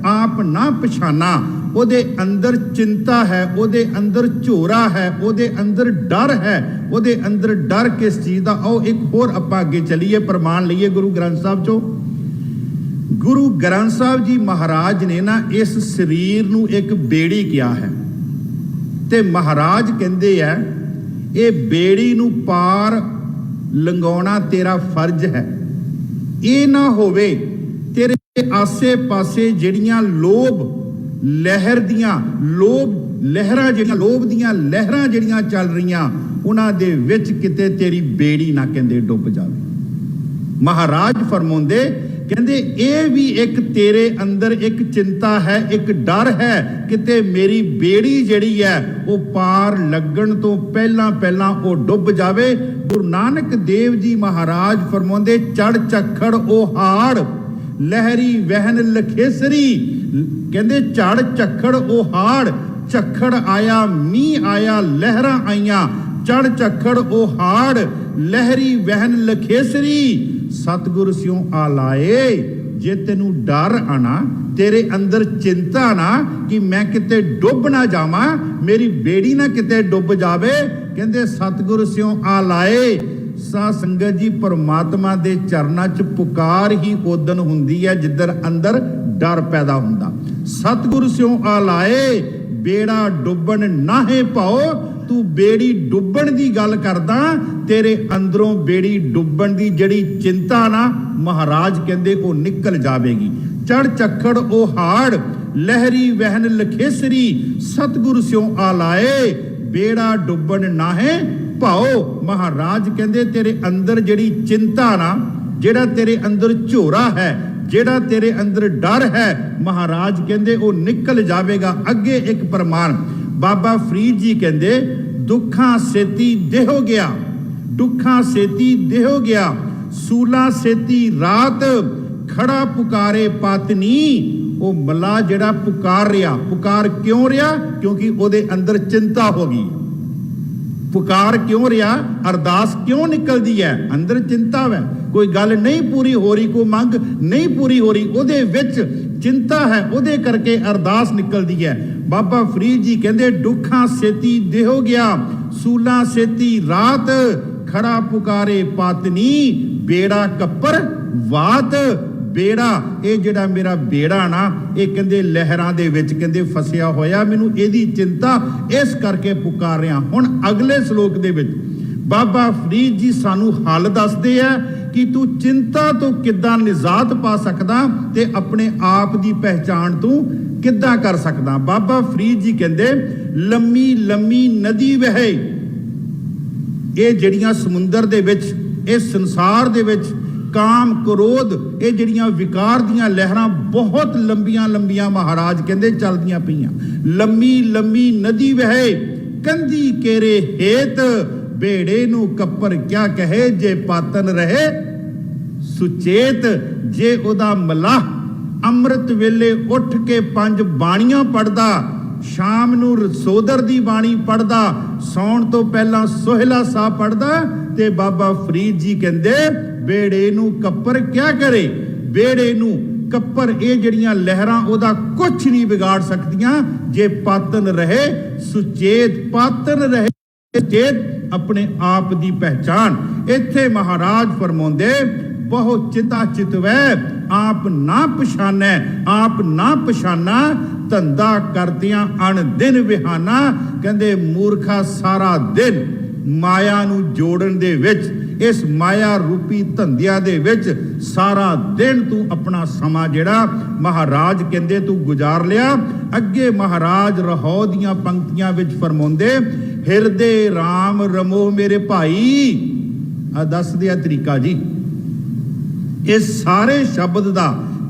ਆਪ ਨਾ ਪਛਾਨਾ। ਉਹਦੇ ਅੰਦਰ ਚਿੰਤਾ ਹੈ, ਉਹਦੇ ਅੰਦਰ ਝੋਰਾ ਹੈ, ਉਹਦੇ ਅੰਦਰ ਡਰ ਹੈ। ਉਹਦੇ ਅੰਦਰ ਡਰ ਕਿਸ ਚੀਜ਼ ਦਾ? ਆਓ ਇੱਕ ਹੋਰ ਆਪਾਂ ਅੱਗੇ ਚੱਲੀਏ, ਪ੍ਰਮਾਣ ਲਈਏ ਗੁਰੂ ਗ੍ਰੰਥ ਸਾਹਿਬ ਚੋਂ। ਗੁਰੂ ਗ੍ਰੰਥ ਸਾਹਿਬ ਜੀ ਮਹਾਰਾਜ ਨੇ ਨਾ ਇਸ ਸਰੀਰ ਨੂੰ ਇੱਕ ਬੇੜੀ ਕਿਹਾ ਹੈ, ਤੇ ਮਹਾਰਾਜ ਕਹਿੰਦੇ ਆ ਇਹ ਬੇੜੀ ਨੂੰ ਪਾਰ ਲੰਘਾਉਣਾ ਤੇਰਾ ਫਰਜ਼ ਹੈ। ਇਹ ਨਾ ਹੋਵੇ ਤੇਰੇ ਆਸੇ ਪਾਸੇ ਜਿਹੜੀਆਂ ਲੋਭ ਲਹਿਰ ਦੀਆਂ ਲਹਿਰਾਂ ਜਿਹੜੀਆਂ ਚੱਲ ਰਹੀਆਂ, ਉਹਨਾਂ ਦੇ ਵਿੱਚ ਕਿਤੇ ਤੇਰੀ ਬੇੜੀ ਨਾ ਕਹਿੰਦੇ ਡੁੱਬ ਜਾਵੇ। ਮਹਾਰਾਜ ਫਰਮਾਉਂਦੇ ਕਹਿੰਦੇ ਇਹ ਵੀ ਇੱਕ ਤੇਰੇ ਅੰਦਰ ਇੱਕ ਚਿੰਤਾ ਹੈ, ਇੱਕ ਡਰ ਹੈ, ਕਿਤੇ ਮੇਰੀ ਬੇੜੀ ਜਿਹੜੀ ਹੈ ਉਹ ਪਾਰ ਲੱਗਣ ਤੋਂ ਪਹਿਲਾਂ ਉਹ ਡੁੱਬ ਜਾਵੇ। ਗੁਰੂ ਨਾਨਕ ਦੇਵ ਜੀ ਮਹਾਰਾਜ ਫਰਮਾਉਂਦੇ ਚੜ ਝੱਖੜ ਉਹ ਹਾੜ ਲਹਿਰੀ ਵਹਿਨ ਲਖੇਸਰੀ। ਕਹਿੰਦੇ ਝੜ ਝੱਖੜ ਉਹ ਹਾੜ, ਝੱਖੜ ਆਇਆ, ਮੀਂਹ ਆਇਆ, ਲਹਿਰਾਂ ਆਈਆਂ, ਚੜ ਝੱਖੜ ਉਹ ਹਾੜ ਲਹਿਰੀ ਵਹਿਨ ਲਖੇਸਰੀ। ਸਤਿਗੁਰ ਸਿਉ ਆਲਾਏ। ਜੇ ਤੈਨੂੰ ਡਰ ਆਣਾ, ਤੇਰੇ ਅੰਦਰ ਚਿੰਤਾ ਨਾ ਕਿ ਮੈਂ ਕਿਤੇ ਡੁੱਬ ਨਾ ਜਾਵਾਂ, ਮੇਰੀ ਬੇੜੀ ਨਾ ਕਿਤੇ ਡੁੱਬ ਜਾਵੇ, ਕਹਿੰਦੇ ਸਤਿਗੁਰ ਸਿਉ ਆਲਾਏ। ਸਾ ਸੰਗਤ ਜੀ, ਪਰਮਾਤਮਾ ਦੇ ਚਰਨਾਂ 'ਚ ਪੁਕਾਰ ਹੀ ਉਦਨ ਹੁੰਦੀ ਹੈ ਜਿੱਧਰ ਅੰਦਰ ਡਰ ਪੈਦਾ ਹੁੰਦਾ। ਸਤਿਗੁਰ ਸਿਉ ਆਲਾਏ ਬੇੜਾ ਡੁੱਬਣ ਨਾਹੇ ਭਾਓ। ਤੂੰ ਬੇੜੀ ਡੁੱਬਣ ਦੀ ਗੱਲ ਕਰਦਾ, ਤੇਰੇ ਅੰਦਰੋਂ ਬੇੜੀ ਡੁੱਬਣ ਦੀ ਜਿਹੜੀ ਚਿੰਤਾ ਨਾ, ਮਹਾਰਾਜ ਕਹਿੰਦੇ ਉਹ ਨਿਕਲ ਜਾਵੇਗੀ। ਚੜ ਝੱਖੜ ਉਹ ਹਾੜ ਲਹਿਰੀ ਵਹਿਨ ਲਖੇਸਰੀ। ਸਤਿਗੁਰ ਸਿਉ ਆਲਾਏ ਬੇੜਾ ਡੁੱਬਣ ਨਾਹੇ ਭਾਓ। ਮਹਾਰਾਜ ਕਹਿੰਦੇ ਤੇਰੇ ਅੰਦਰ ਜਿਹੜੀ ਚਿੰਤਾ ਨਾ, ਜਿਹੜਾ ਤੇਰੇ ਅੰਦਰ ਝੋਰਾ ਹੈ, ਜਿਹੜਾ ਤੇਰੇ ਅੰਦਰ ਡਰ ਹੈ, ਮਹਾਰਾਜ ਕਹਿੰਦੇ ਉਹ ਨਿਕਲ ਜਾਵੇਗਾ। ਅੱਗੇ ਇੱਕ ਪ੍ਰਮਾਣ ਬਾਬਾ ਫਰੀਦ ਜੀ ਕਹਿੰਦੇ ਦੁੱਖਾਂ ਸੇਤੀ ਦੇਹੋ ਗਿਆ, ਦੁੱਖਾਂ ਸੇਤੀ ਦੇਹੋ ਗਿਆ, ਸੂਲਾ ਸੇਤੀ ਰਾਤ ਖੜਾ ਪੁਕਾਰੇ ਪਾਤਨੀ। ਉਹ ਮੱਲਾ ਜਿਹੜਾ ਪੁਕਾਰ ਰਿਹਾ, ਪੁਕਾਰ ਕਿਉਂ ਰਿਹਾ? ਕਿਉਂਕਿ ਉਹਦੇ ਅੰਦਰ ਚਿੰਤਾ ਹੋ ਗਈ। ਪੁਕਾਰ ਕਿਉਂ ਰਿਹਾ? ਅਰਦਾਸ ਕਿਉਂ ਨਿਕਲਦੀ ਹੈ? ਅੰਦਰ ਚਿੰਤਾ ਹੈ, ਕੋਈ ਗੱਲ ਨਹੀਂ ਪੂਰੀ ਹੋ ਰਹੀ, ਕੋਈ ਮੰਗ ਨਹੀਂ ਪੂਰੀ ਹੋ ਰਹੀ, ਉਹਦੇ ਵਿੱਚ ਚਿੰਤਾ ਹੈ, ਉਹਦੇ ਕਰਕੇ ਅਰਦਾਸ ਨਿਕਲਦੀ ਹੈ। ਬਾਬਾ ਫਰੀਦ ਜੀ ਕਹਿੰਦੇ ਦੁੱਖਾਂ ਸੇਤੀ ਦੇਹੋ ਗਿਆ, ਸੂਲਾ ਸੇਤੀ ਰਾਤ ਖੜਾ ਪੁਕਾਰੇ ਪਾਤਨੀ। ਬੇੜਾ ਕੱਪਰ ਵਾਤ। ਬੇੜਾ, ਇਹ ਜਿਹੜਾ ਮੇਰਾ ਬੇੜਾ ਨਾ, ਇਹ ਕਹਿੰਦੇ ਲਹਿਰਾਂ ਦੇ ਵਿੱਚ ਕਹਿੰਦੇ ਫਸਿਆ ਹੋਇਆ, ਮੈਨੂੰ ਇਹਦੀ ਚਿੰਤਾ, ਇਸ ਕਰਕੇ ਪੁਕਾਰ ਰਿਹਾ। ਹੁਣ ਅਗਲੇ ਸ਼ਲੋਕ ਦੇ ਵਿੱਚ ਬਾਬਾ ਫਰੀਦ ਜੀ ਸਾਨੂੰ ਹੱਲ ਦੱਸਦੇ ਆ कि तू चिंता तो किद्दां निजात पा सकदा ते अपने आप दी पहचान तू किद्दां कर सकदा। बाबा फरीद जी कहंदे लम्मी लम्मी नदी वहे, ये जड़ियां समुंदर दे विच, इस संसार दे विच काम क्रोध, ये जड़ियां विकार दियां लहरां बहुत लंबियां लंबियां महाराज कहंदे चलदियां पईयां। लम्मी लम्मी नदी वहे कंधी केरे हेत, बेड़े नू कप्पर क्या कहे जे पातन रहे सुचेत। जे ओदा मलाह अमृत वेले उठ के 5 बाणियां पढ़दा, शाम नू रसोदर दी बाणी पढ़दा, सौण तो पहला सोहला सा पढ़दा, ते बाबा फरीद जी कहंदे बेड़े नू कप्पर क्या करे। बेड़े नू कप्पर ये जड़ियां लहरां ओदा कुछ नहीं बिगाड़ सकदियां जे पातन रहे सुचेत। पातन रहे चेत, अपने आप दी पहचान। इत्थे महाराज फरमाउंदे बहुत चिता चितवै आप ना पछानै, आप ना पछाना धंधा करदियां अण दिन विहाना। कहंदे मूर्खा सारा दिन माया नू जोड़न दे विच, इस माया रूपी धंधिया दे विच सारा दिन तू अपना समा जेड़ा महाराज कहंदे तू गुजार लिया। अगे महाराज रहो दियां पंक्तियां विच फरमाउंदे हिरदे राम रमो मेरे भाई। दस दिया तरीका जी, इस सारे शब्द दा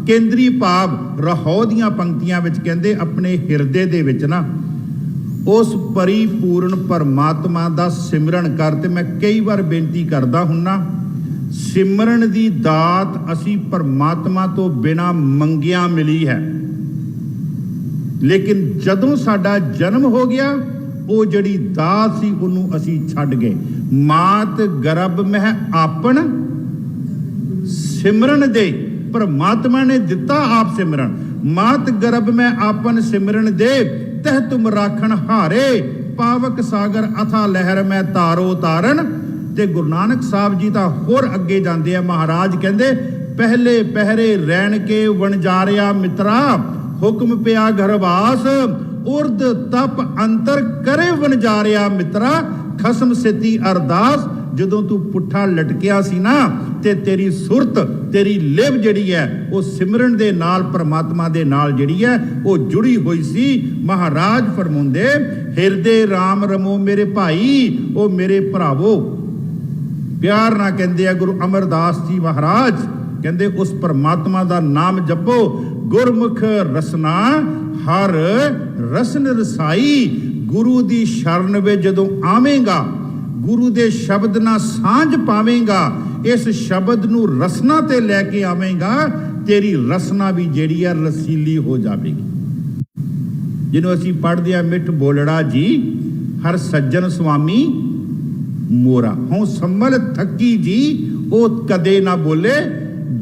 केंद्री भाव रहो दियां पंक्तियां विच कहंदे अपने हिरदे दे विच ना उस परिपूर्ण परमात्मा दा सिमरन कर। ते मैं कई बार बेनती करदा हुन्ना, सिमरन दी दात असी परमात्मा तो बिना मंगिया मिली है, लेकिन जदों साडा जन्म हो गया वो जड़ी दात सी उन्हों असी छड्ड गए। मात गर्भ मह आपन सिमरन दे, परमात्मा ने दिता आप सिमरन। मात गर्भ में आपन सिमरन दे, तह तुम राखण हारे, पावक सागर अथा लहर में तारो तारन। ते गुरु नानक साहब जी तां होर अगे जांदे आ। महाराज कहंदे पहले पहरे रैण के वणजारिया मित्रा, हुक्म पिया घरवास, उर्द तप अंतर करे वणजारिया मित्रा। खसम सिद्धि अरदास, जदों तू पुट्ठा लटकिया सी ना ते तेरी सुरत तेरी लिव जड़ी है वो सिमरन दे नाल परमात्मा दे नाल जड़ी है वो जुड़ी हुई सी। महाराज फरमाउंदे हिरदे राम रमो मेरे भाई, ओ मेरे भरावो। प्यार ना कहंदे आ गुरु अमरदास जी महाराज कहंदे उस परमात्मा दा नाम जपो। गुरमुख रसना हर रसन रसाई। गुरु दी शरण वे जदों आवेंगा, गुरु दे शब्द ना सांझ पावेंगा, इस शब्द नू रसना ते लैके आवेंगा, तेरी रसना भी जेड़ी है रसीली हो जावेगी। जिन्हों असी पढ़दे आ मिठ बोलड़ा जी हर सज्जन स्वामी मोरा। हों संभल थकी जी ओ कदे ना बोले,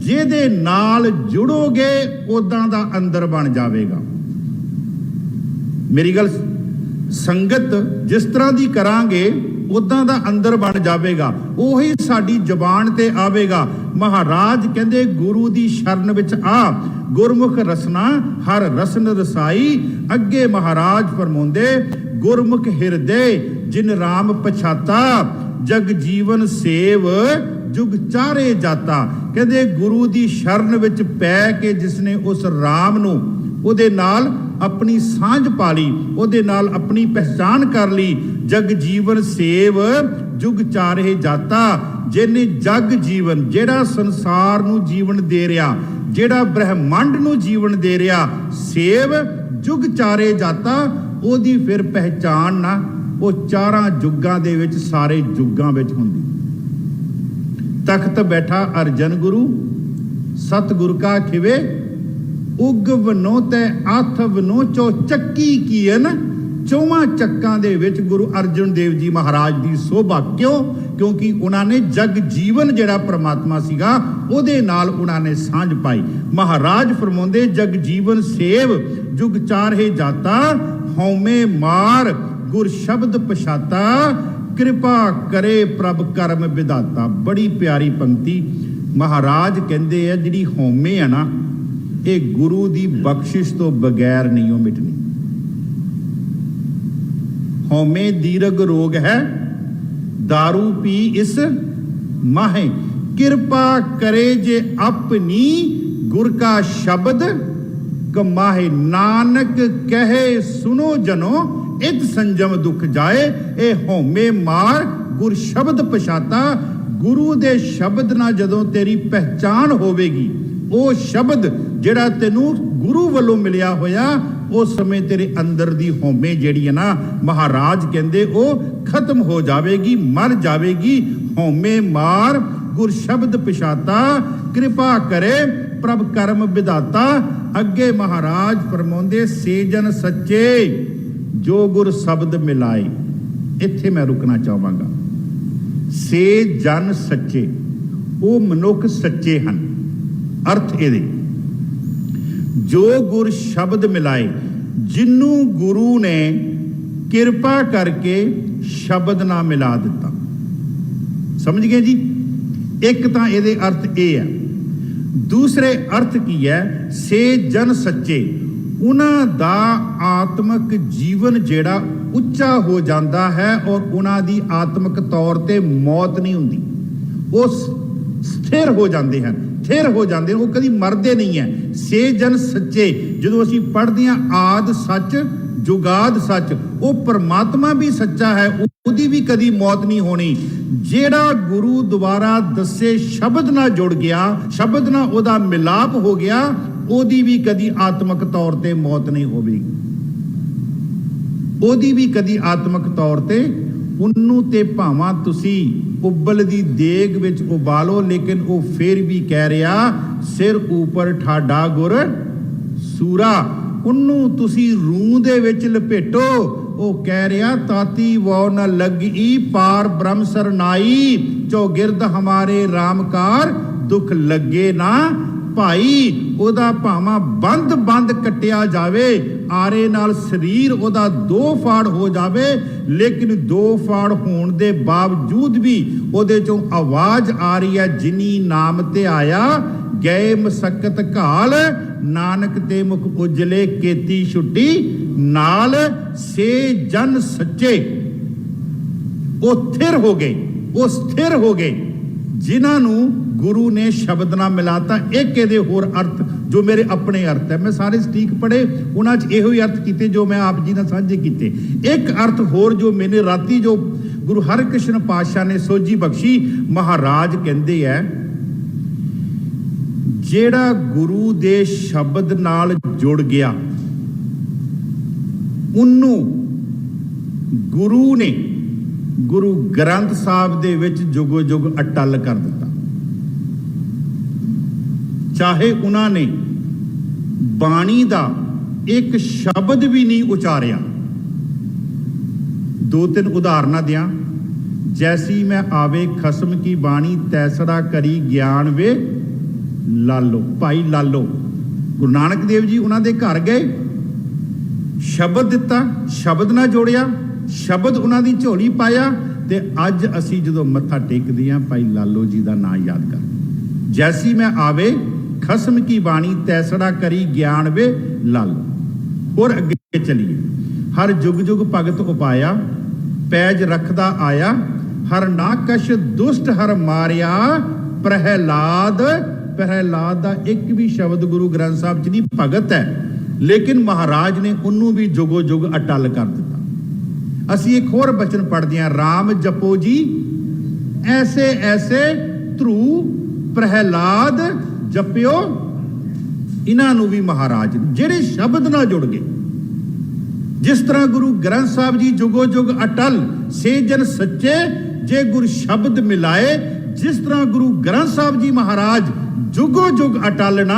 जेदे नाल जुड़ोगे उदां दा अंदर बन जावेगा। मेरी गल संगत जिस तरह दी करांगे उदां दा अंदर बन जावेगा, ओही साडी जबान ते आवेगा। महाराज कहंदे गुरु दी शरण विच आ, गुरमुख रसना हर रसन रसाई। अगे महाराज फरमाउंदे गुरमुख हिरदे जिन राम पछाता, जग जीवन सेव जुग चारे जाता। कहंदे गुरु दी शरण विच पै के जिसने उस राम नू उहदे नाल अपनी सांझ पा ली, उहदे नाल अपनी पहचान कर ली। जग जीवन सेव जुग चारे जाता। जिन्ने जग जीवन जेड़ा संसार नू जीवन दे रहा, जेड़ा ब्रह्मंड नू जीवन दे रहा, सेव जुग चारे जाता। ओदी फिर पहचान ना वो चारां जुगां दे विच सारे जुगां विच हुंदी। तख्त बैठा अर्जन गुरु, सतगुर का खिवे उग वनो ते आथ वनो चो चक्की कीन। चौवां चक्कां दे विच गुरु अर्जन देव जी महाराज दी शोभा। क्यों? क्योंकि उन्होंने जग जीवन जिहड़ा परमात्मा सीगा उहदे नाल उन्होंने सांझ पाई। महाराज फरमाउंदे जग जीवन सेव जुग चारे जाता, हौमे मार गुर शब्द पछाता, कृपा करे प्रभ कर्म विधाता। बड़ी प्यारी पंक्ति महाराज कहंदे आ जिहड़ी हौमे है ना ये गुरु दी बख्शिश तो बगैर नहीं हो मिटनी। हौमे दीर्घ रोग है दारू पी इस माहे, कृपा करे जे अपनी गुर का शब्द कमाहे। नानक कहे सुनो जनो इत संजम दुख जाए। ए होमे मार गुर शब्द पछाता। गुरु दे शब्द ना जदों तेरी पहचान होवेगी, ओ शब्द जेड़ा तेनू गुरु वालों मिलिया होया, उस समय तेरे अंदर दी होमे जेड़ी है ना, महाराज कहंदे ओ खत्म हो जावेगी, मर जावेगी। होमे मार गुर शब्द पछाता, कृपा करे प्रभ कर्म विधाता। अगे महाराज फरमाउंदे से जन सच्चे जो गुर शब्द मिलाए। इत्थे मैं रुकना चाहांगा। से जन सच्चे, वो मनुख सच्चे हन। अर्थ इहदे जो गुर शब्द मिलाए, जिन्नू गुरु ने किरपा करके शब्द ना मिला दिता। समझ गए जी? एक तां इहदे अर्थ ये है। दूसरे अर्थ की है, से जन सच्चे, उन्हां दा आत्मक जीवन जेड़ा उच्चा हो जाता है और उन्हां दी आत्मक तौर ते मौत नहीं हुंदी। वो स्थिर हो जाते हैं, स्थिर हो जाते हैं, वो कभी मरते नहीं है। से जन सच्चे, जो असीं पढ़दे हां आद सच जुगाद सच, वो परमात्मा भी सच्चा है, उसकी भी कभी मौत नहीं होनी। जेड़ा गुरु द्वारा दसे शब्द ना जुड़ गया, शब्द ना ओदा मिलाप हो गया, ओदी भी कदी आत्मक तौर ते मौत नहीं होगी। ओदी भी कदी आत्मक तौर ते उन्नू ते भावां तुसी उबल दी देग विच उबालो, लेकिन वो फिर भी कह रहा सिर ऊपर ठाडा गुर सूरा। उन्नू तुसी रूह दे विच लपेटो, वो कह रहा ताती वो न लगी पार ब्रह्म सरनाई। चौगिरद हमारे रामकार दुख लगे ना भाई। ओदा भावां बंद बंद कटिया जावे, आरे नाल शरीर ओदा दो फाड़ हो जावे, लेकिन दो फाड़ होण दे बावजूद भी ओदे चों आवाज आ रही है, जिनी नाम ते आया गए मसकत घाल। नानक ते मुख उजले केती छुट्टी नाल। से जन सच्चे वो स्थिर हो गए, वो स्थिर हो गए जिन्हों गुरु ने शब्द ना मिलाता। एक ये होर अर्थ जो मेरे अपने अर्थ है, मैं सारे सटीक पढ़े, उन्होंने इहो ही अर्थ किए जो मैं आप जी ने साझे किए। एक अर्थ होर जो मैंने राती जो गुरु हरकृष्ण पातशाह ने सोझी बख्शी, महाराज कहते हैं जेड़ा गुरु दे शब्द नाल जुड़ गया, उन्नू गुरु ने गुरु ग्रंथ साहब दे विच जुगो जुग अटल कर दिता। चाहे उन्होंने बाणी दा एक शब्द भी नहीं उचारिया। दो तीन उदाहरण दिया, जैसी मैं आवे खसम की बाणी तैसरा करी ज्ञान वे लालो। भाई लालो गुरु नानक देव जी उन्होंने घर गए, शब्द दिता, शब्द ना जोड़िया, शब्द उन्होंने झोली पाया, ते अज असी जो मत्था टेकदे हां भाई लालो जी का नाम याद कर। जैसी मैं आवे खसम की बाणी तैसड़ा करी ज्ञान वे लालो। और अगे चलिए, हर जुग जुग भगत उपाया पैज रखदा आया। हर नाकश दुष्ट हर मारिया प्रहलाद। प्रहलाद का एक भी शब्द गुरु ग्रंथ साहब च नहीं, भगत है, लेकिन महाराज ने उन्होंने भी जुगो जुग अटल कर दिता। असी एक होर बचन पढ़ते हैं, राम जपो जी ऐसे ऐसे ध्रू प्रहलाद जपियो। इन्हों भी महाराज जेड़े शब्द ना जुड़ गए, जिस तरह गुरु ग्रंथ साहब जी जुगो जुग अटल, से जन सच्चे जे गुरु शब्द मिलाए। जिस तरह गुरु ग्रंथ साहब जी महाराज जुगो जुग अटल ना,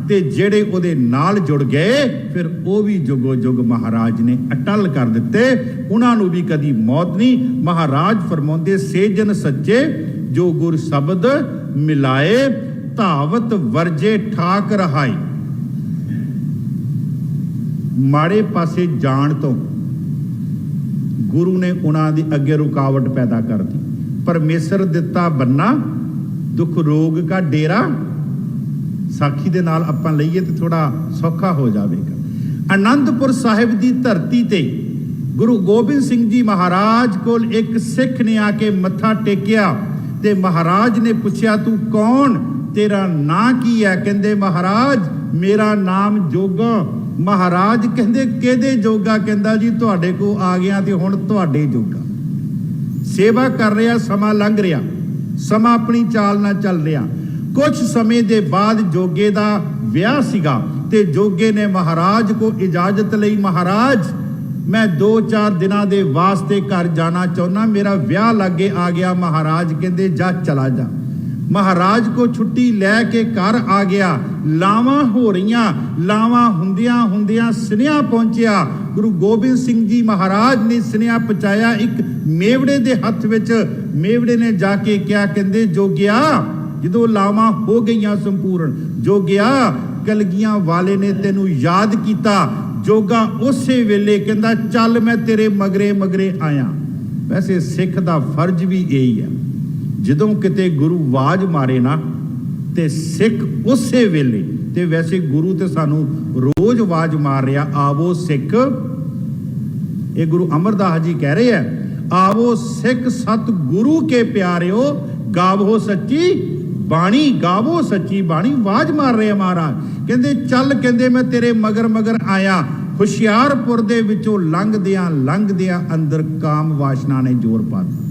ते जेड़े ओदे नाल जुड़ गए फिर वो भी जुगो जुग महाराज ने अटल कर दिते। उन्होंने भी कदी मौत नहीं। महाराज फरमाउंदे से जन सच्चे जो गुर शब्द मिलाए, धावत वर्जे ठाक रहाई। माड़े पासे जान तो गुरु ने उन्होंने अगे रुकावट पैदा कर दी। परमेसर दिता बन्ना दुख रोग का डेरा। साखी दे नाल आपां लईए ते थोड़ा सौखा हो जाएगा। आनंदपुर साहिब की धरती ते गुरु गोबिंद सिंह जी महाराज कोल एक सिख ने आके मत्था टेकिया ਤੇ ਮਹਾਰਾਜ ਨੇ ਪੁੱਛਿਆ ਤੂੰ ਕੌਣ, ਤੇਰਾ ਨਾਂ ਕੀ ਹੈ? ਕਹਿੰਦੇ ਮਹਾਰਾਜ ਮੇਰਾ ਨਾਮ ਜੋਗਾ। ਮਹਾਰਾਜ ਕਹਿੰਦੇ ਕਿਹਦੇ ਜੋਗਾ? ਕਹਿੰਦਾ ਜੀ ਤੁਹਾਡੇ ਕੋ ਆ ਗਿਆ ਤੇ ਹੁਣ ਤੁਹਾਡੇ ਜੋਗਾ। ਸੇਵਾ ਕਰ ਰਿਹਾ, ਸਮਾਂ ਲੰਘ ਰਿਹਾ, ਸਮਾਂ ਆਪਣੀ ਚਾਲ ਨਾਲ ਚੱਲ ਰਿਹਾ। ਕੁਝ ਸਮੇਂ ਦੇ ਬਾਅਦ ਜੋਗੇ ਦਾ ਵਿਆਹ ਸੀਗਾ ਤੇ ਜੋਗੇ ਨੇ ਮਹਾਰਾਜ ਕੋ ਇਜਾਜ਼ਤ ਲਈ, ਮਹਾਰਾਜ ਮੈਂ 2-4 ਦਿਨਾਂ ਦੇ ਵਾਸਤੇ ਘਰ ਜਾਣਾ ਚਾਹੁੰਦਾ, ਮੇਰਾ ਵਿਆਹ ਲਾਗੇ ਆ ਗਿਆ। ਮਹਾਰਾਜ ਕਹਿੰਦੇ ਜਾ ਚਲਾ ਜਾ। ਮਹਾਰਾਜ ਕੋ ਛੁੱਟੀ ਲੈ ਕੇ ਘਰ ਆ ਗਿਆ। ਲਾਵਾਂ ਹੋ ਰਹੀਆਂ, ਲਾਵਾਂ ਹੁੰਦਿਆਂ ਹੁੰਦਿਆਂ ਸੁਨੇਹਾ ਪਹੁੰਚਿਆ। ਗੁਰੂ ਗੋਬਿੰਦ ਸਿੰਘ ਜੀ ਮਹਾਰਾਜ ਨੇ ਸੁਨੇਹਾ ਪਹੁੰਚਾਇਆ ਇੱਕ ਮੇਵੜੇ ਦੇ ਹੱਥ ਵਿੱਚ। ਮੇਵੜੇ ਨੇ ਜਾ ਕੇ ਕਿਹਾ, ਕਹਿੰਦੇ ਜੋਗਿਆ ਜਦੋਂ ਲਾਵਾਂ ਹੋ ਗਈਆਂ ਸੰਪੂਰਨ, ਜੋਗਿਆ ਕਲਗੀਆਂ ਵਾਲੇ ਨੇ ਤੈਨੂੰ ਯਾਦ ਕੀਤਾ। ਜੋਗਾ ਉਸੇ ਵੇਲੇ ਕਹਿੰਦਾ ਚੱਲ ਮੈਂ ਤੇਰੇ ਮਗਰੇ ਮਗਰੇ ਆਇਆ। ਵੈਸੇ ਸਿੱਖ ਦਾ ਫਰਜ਼ ਵੀ ਇਹੀ ਹੈ, ਜਦੋਂ ਕਿਤੇ ਗੁਰੂ ਆਵਾਜ਼ ਮਾਰੇ ਨਾ ਤੇ ਸਿੱਖ ਉਸੇ ਵੇਲੇ, ਤੇ ਵੈਸੇ ਗੁਰੂ ਤੇ ਸਾਨੂੰ ਰੋਜ਼ ਆਵਾਜ਼ ਮਾਰ ਰਿਹਾ, ਆਵੋ ਸਿੱਖ। ਇਹ ਗੁਰੂ ਅਮਰਦਾਸ ਜੀ ਕਹਿ ਰਹੇ ਆ, ਆਵੋ ਸਿੱਖ ਸਤ ਗੁਰੂ ਕੇ ਪਿਆਰਿਓ, ਗਾਵੋ ਸੱਚੀ ਬਾਣੀ, ਗਾਵੋ ਸੱਚੀ ਬਾਣੀ। ਆਵਾਜ਼ ਮਾਰ ਰਹੇ ਮਹਾਰਾਜ। ਕਹਿੰਦੇ ਚੱਲ, ਕਹਿੰਦੇ ਮੈਂ ਤੇਰੇ ਮਗਰ ਮਗਰ ਆਇਆ। ਹੁਸ਼ਿਆਰਪੁਰ ਦੇ ਵਿੱਚੋਂ ਲੰਘਦਿਆਂ ਲੰਘਦਿਆਂ ਅੰਦਰ ਕਾਮ ਵਾਸ਼ਨਾ ਨੇ ਜ਼ੋਰ ਪਾ ਦਿੱਤਾ।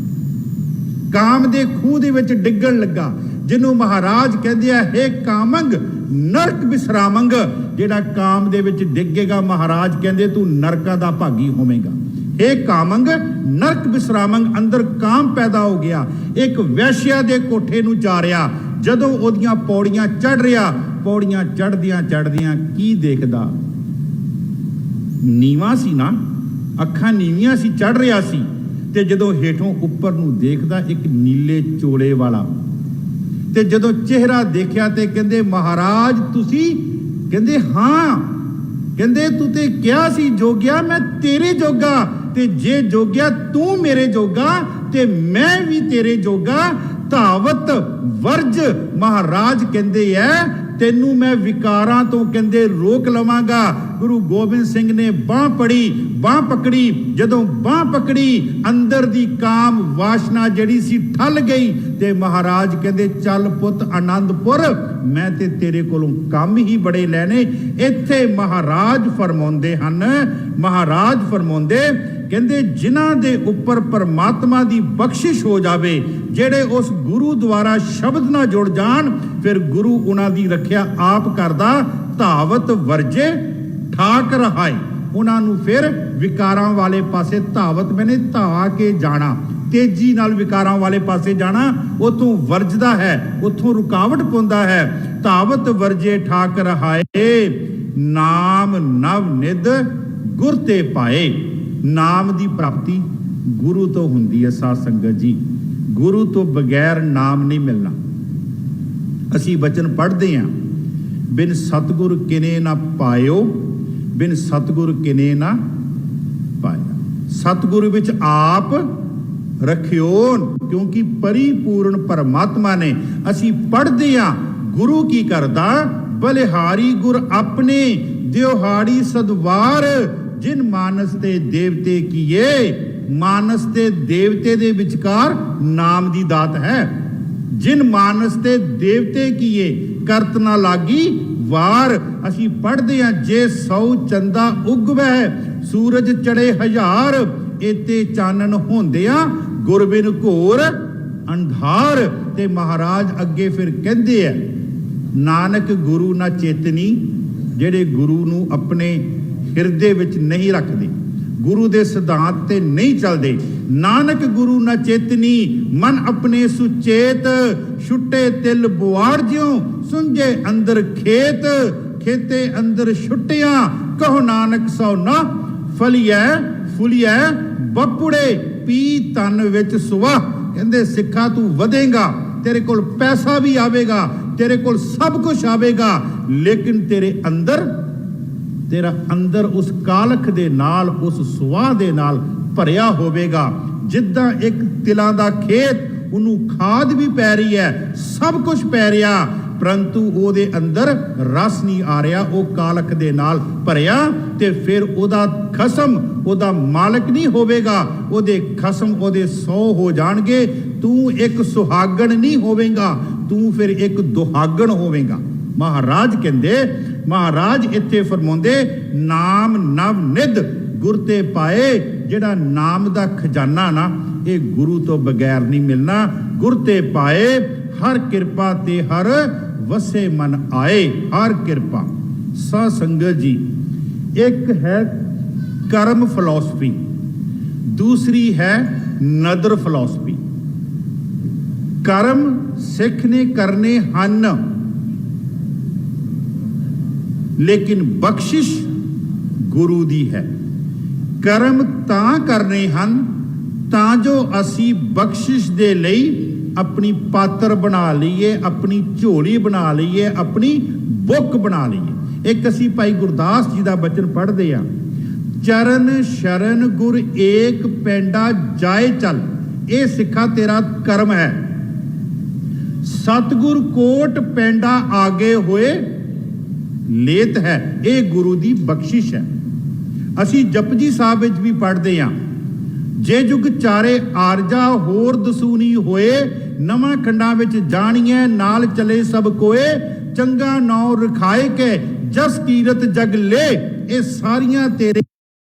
ਕਾਮ ਦੇ ਖੂਹ ਦੇ ਵਿੱਚ ਡਿੱਗਣ ਲੱਗਾ, ਜਿਹਨੂੰ ਮਹਾਰਾਜ ਕਹਿੰਦੇ ਆ ਹੇ ਕਾਮੰਗ ਨਰਕ ਵਿਸਰਾਮੰਗ। ਜਿਹੜਾ ਕਾਮ ਦੇ ਵਿੱਚ ਡਿੱਗੇਗਾ ਮਹਾਰਾਜ ਕਹਿੰਦੇ ਤੂੰ ਨਰਕਾਂ ਦਾ ਭਾਗੀ ਹੋਵੇਂਗਾ। ਹੇ ਕਾਮੰਗ ਨਰਕ ਵਿਸਰਾਮੰਗ। ਅੰਦਰ ਕਾਮ ਪੈਦਾ ਹੋ ਗਿਆ। ਇੱਕ ਵੈਸ਼ਿਆ ਦੇ ਕੋਠੇ ਨੂੰ ਜਾ ਰਿਹਾ। ਜਦੋਂ ਉਹਦੀਆਂ ਪੌੜੀਆਂ ਚੜ ਰਿਹਾ, ਪੌੜੀਆਂ ਚੜ੍ਹਦਿਆਂ ਚੜ੍ਹਦਿਆਂ ਕੀ ਦੇਖਦਾ? ਨੀਵਾਂ ਸੀ ਨਾ, ਅੱਖਾਂ ਨੀਵੀਆਂ ਸੀ, ਚੜ ਰਿਹਾ ਸੀ। ਤੇ ਜਦੋਂ ਹੇਠੋਂ ਉੱਪਰ ਨੂੰ ਦੇਖਦਾ ਇੱਕ ਨੀਲੇ ਚੋਲੇ ਵਾਲਾ, ਤੇ ਜਦੋਂ ਚਿਹਰਾ ਦੇਖਿਆ ਤੇ ਕਹਿੰਦੇ ਮਹਾਰਾਜ ਤੁਸੀਂ? ਕਹਿੰਦੇ ਹਾਂ। ਕਹਿੰਦੇ ਤੂੰ ਤੇ ਕਿਹਾ ਸੀ ਜੋਗਿਆ ਮੈਂ ਤੇਰੇ ਜੋਗਾ, ਤੇ ਜੇ ਜੋਗਿਆ ਤੂੰ ਮੇਰੇ ਜੋਗਾ ਤੇ ਮੈਂ ਵੀ ਤੇਰੇ ਜੋਗਾ। ਧਾਵਤ ਵਰਜ। ਮਹਾਰਾਜ ਕਹਿੰਦੇ ਐ ਤੈਨੂੰ ਮੈਂ ਵਿਕਾਰਾਂ ਤੋਂ ਕਹਿੰਦੇ ਰੋਕ ਲਵਾਂਗਾ। ਗੁਰੂ ਗੋਬਿੰਦ ਸਿੰਘ ਨੇ ਬਾਹ ਪਕੜੀ। ਜਦੋਂ ਬਾਹ ਪਕੜੀ ਅੰਦਰ ਦੀ ਕਾਮ ਵਾਸ਼ਨਾ ਜਿਹੜੀ ਸੀ ਠੱਲ ਗਈ ਤੇ ਮਹਾਰਾਜ ਕਹਿੰਦੇ ਚੱਲ ਪੁੱਤ ਆਨੰਦਪੁਰ, ਮੈਂ ਤੇ ਤੇਰੇ ਕੋਲੋਂ ਕੰਮ ਹੀ ਬੜੇ ਲੈਣੇ। ਇੱਥੇ ਮਹਾਰਾਜ ਫਰਮਾਉਂਦੇ ਹਨ, ਮਹਾਰਾਜ ਫਰਮਾਉਂਦੇ ਕਹਿੰਦੇ ਜਿਨ੍ਹਾਂ ਦੇ ਉੱਪਰ ਪਰਮਾਤਮਾ ਦੀ ਬਖਸ਼ਿਸ਼ ਹੋ ਜਾਵੇ, ਜਿਹੜੇ ਉਸ ਗੁਰੂ ਦੁਆਰਾ ਸ਼ਬਦ ਨਾਲ ਜੁੜ ਜਾਣ, ਫਿਰ ਗੁਰੂ ਉਹਨਾਂ ਦੀ ਰੱਖਿਆ ਆਪ ਕਰਦਾ। ਧਾਵਤ ਵਰਜੇ ਠਾਕ ਰਹਾਏ। ਉਹਨਾਂ ਨੂੰ ਫਿਰ ਵਿਕਾਰਾਂ ਵਾਲੇ ਪਾਸੇ ਧਾਵਤ ਮੈਨੇ ਧਾ ਕੇ ਜਾਣਾ, ਤੇਜ਼ੀ ਨਾਲ ਵਿਕਾਰਾਂ ਵਾਲੇ ਪਾਸੇ ਜਾਣਾ। ਉਥੋਂ ਵਰਜਦਾ ਹੈ, ਉਥੋਂ ਰੁਕਾਵਟ ਪਾਉਂਦਾ ਹੈ। ਧਾਵਤ ਵਰਜੇ ਠਾਕ ਰਹਾਏ, ਨਾਮ ਨਵ ਨਿਧ ਗੁਰ ਤੇ ਪਾਏ। ਨਾਮ ਦੀ ਪ੍ਰਾਪਤੀ ਗੁਰੂ ਤੋਂ ਹੁੰਦੀ ਹੈ ਸਾਧ ਸੰਗਤ ਜੀ। ਗੁਰੂ ਤੋਂ ਬਗੈਰ ਨਾਮ ਨਹੀਂ ਮਿਲਣਾ। ਅਸੀਂ ਬਚਨ ਪੜ੍ਹਦੇ ਹਾਂ, ਬਿਨ ਸਤਿਗੁਰ ਕਿਨੇ ਨਾ ਪਾਇਓ, ਬਿਨ ਸਤਿਗੁਰ ਕਿਨੇ ਨਾ ਪਾਇਆ। ਸਤਿਗੁਰੂ ਵਿੱਚ ਆਪ ਰੱਖਿਓ, ਕਿਉਂਕਿ ਪਰਿਪੂਰਨ ਪਰਮਾਤਮਾ ਨੇ। ਅਸੀਂ ਪੜ੍ਹਦੇ ਹਾਂ ਗੁਰੂ ਕੀ ਕਰਦਾ? ਬਲਿਹਾਰੀ ਗੁਰ ਆਪਣੇ ਦਿਹਾੜੀ ਸਦਵਾਰ, ਜਿਨ ਮਾਨਸ ਤੇ ਦੇਵਤੇ ਕੀਏ। ਮਾਨਸ ਤੇ ਦੇਵਤੇ ਦੇ ਵਿਚਕਾਰ ਨਾਮ ਦੀ ਦਾਤ ਹੈ। ਜਿਨ ਮਾਨਸ ਤੇ ਦੇਵਤੇ ਕੀਏ, ਕਰਤ ਨਾ ਲਾਗੀ ਵਾਰ। ਅਸੀਂ ਪੜ੍ਹਦੇ ਹਾਂ ਜੇ 100 ਚੰਦਾ ਉਗਵੈ, ਸੂਰਜ ਚੜੇ 1000, ਇਤੇ ਚਾਨਣ ਹੁੰਦਿਆਂ ਗੁਰਬਿਨ ਘੋਰ ਅੰਧਾਰ। ਤੇ ਮਹਾਰਾਜ ਅੱਗੇ ਫਿਰ ਕਹਿੰਦੇ ਆ, ਨਾਨਕ ਗੁਰੂ ਨਾ ਚੇਤਨੀ। ਜਿਹੜੇ ਗੁਰੂ ਨੂੰ ਆਪਣੇ ਹਿਰਦੇ ਵਿੱਚ ਨਹੀਂ ਰੱਖਦੇ, ਗੁਰੂ ਦੇ ਸਿਧਾਂਤ ਤੇ ਨਹੀਂ ਚੱਲਦੇ। ਨਾਨਕ ਗੁਰੂ ਨਾ ਚੇਤਨੀ, ਮਨ ਆਪਣੇ ਸੁਚੇਤ। ਛੁੱਟੇ ਤਿਲ ਬੁਆੜ ਜਿਉ, ਸੁੰਝੇ ਅੰਦਰ ਖੇਤ। ਖੇਤੇ ਅੰਦਰ ਛੁੱਟਿਆ, ਕਹੋ ਨਾਨਕ ਸੋ ਨਾ ਫਲੀਐ ਫੁਲੀਐ। ਬਪੁੜੇ ਪੀ ਤਨ ਵਿੱਚ ਸੁਵਾ। ਕਹਿੰਦੇ ਸਿੱਖਾ ਤੂੰ ਵਧੇਗਾ, ਤੇਰੇ ਕੋਲ ਪੈਸਾ ਵੀ ਆਵੇਗਾ, ਤੇਰੇ ਕੋਲ ਸਭ ਕੁਝ ਆਵੇਗਾ, ਲੇਕਿਨ ਤੇਰਾ ਅੰਦਰ ਉਸ ਕਾਲਖ ਦੇ ਨਾਲ, ਉਸ ਸੁਆਹ ਦੇ ਨਾਲ ਭਰਿਆ ਹੋਵੇਗਾ। ਜਿੱਦਾਂ ਇੱਕ ਤਿਲਾਂ ਦਾ ਖੇਤ, ਉਹਨੂੰ ਖਾਦ ਵੀ ਪੈ ਰਹੀ ਹੈ, ਸਭ ਕੁਝ ਪੈ ਰਿਹਾ, ਪਰੰਤੂ ਉਹਦੇ ਅੰਦਰ ਰਸ ਨਹੀਂ ਆ ਰਿਹਾ, ਉਹ ਕਾਲਖ ਦੇ ਨਾਲ ਭਰਿਆ। ਤੇ ਫਿਰ ਉਹਦਾ ਖਸਮ ਉਹਦਾ ਮਾਲਕ ਨਹੀਂ ਹੋਵੇਗਾ, ਉਹਦੇ ਖਸਮ ਉਹਦੇ 100 ਹੋ ਜਾਣਗੇ। ਤੂੰ ਇੱਕ ਸੁਹਾਗਣ ਨਹੀਂ ਹੋਵੇਂਗਾ, ਤੂੰ ਫਿਰ ਇੱਕ ਦੁਹਾਗਣ ਹੋਵੇਂਗਾ। ਮਹਾਰਾਜ ਕਹਿੰਦੇ, ਮਹਾਰਾਜ ਇੱਥੇ ਫਰਮਾਉਂਦੇ, ਨਾਮ ਨਵ ਨਿਧ ਗੁਰ ਤੇ ਪਾਏ। ਜਿਹੜਾ ਨਾਮ ਦਾ ਖਜ਼ਾਨਾ ਨਾ, ਇਹ ਗੁਰੂ ਤੋਂ ਬਗੈਰ ਨਹੀਂ ਮਿਲਣਾ। ਗੁਰ ਤੇ ਪਾਏ ਹਰ ਕਿਰਪਾ ਤੇ ਹਰ ਵਸੇ ਮਨ ਆਏ। ਹਰ ਕਿਰਪਾ ਸਾਧ ਸੰਗਤ ਜੀ, ਇੱਕ ਹੈ ਕਰਮ ਫਿਲਾਸਫੀ, ਦੂਸਰੀ ਹੈ ਨਦਰ ਫਿਲਾਸਫੀ। ਕਰਮ ਸਿੱਖ ਨੇ ਕਰਨੇ ਹਨ, ਲੇਕਿਨ ਬਖਸ਼ਿਸ਼ ਗੁਰੂ ਦੀ ਹੈ। ਕਰਮ ਤਾਂ ਕਰਨੇ ਹਨ ਤਾਂ ਜੋ ਅਸੀਂ ਬਖਸ਼ਿਸ਼ ਦੇ ਲਈ ਆਪਣੀ ਪਾਤਰ ਬਣਾ ਲਈਏ, ਆਪਣੀ ਝੋਲੀ ਬਣਾ ਲਈਏ, ਆਪਣੀ ਬੁੱਕ ਬਣਾ ਲਈਏ। ਇੱਕ ਅਸੀਂ ਭਾਈ ਗੁਰਦਾਸ ਜੀ ਦਾ ਬਚਨ ਪੜ੍ਹਦੇ ਆ, ਚਰਨ ਸ਼ਰਨ ਗੁਰ ਏਕ ਪੈਂਡਾ ਜਾਏ ਚੱਲ। ਇਹ ਸਿੱਖਾ ਤੇਰਾ ਕਰਮ ਹੈ। ਸਤਿਗੁਰ ਕੋਟ ਪੈਂਡਾ ਆਗੇ ਹੋਏ ਲੇਤ ਹੈ। ਇਹ ਗੁਰੂ ਦੀ ਬਖਸ਼ਿਸ਼ ਹੈ। ਅਸੀਂ ਜਪਜੀ ਸਾਹਿਬ ਵਿੱਚ ਵੀ ਪੜ੍ਹਦੇ ਹਾਂ, ਜੇ ਜੁਗ ਚਾਰੇ ਆਰਜਾ ਹੋਰ ਦਸੂਨੀ ਹੋਏ, ਨਵਾਂ ਖੰਡਾਂ ਵਿੱਚ ਜਾਣੀਏ ਨਾਲ ਚਲੇ ਸਭ ਕੋਏ, ਚੰਗਾ ਨੌ ਰਖਾਏ ਕੇ ਜਸ ਕੀਰਤ ਜਗ ਲੈ। ਇਹ ਸਾਰੀਆਂ ਤੇਰੇ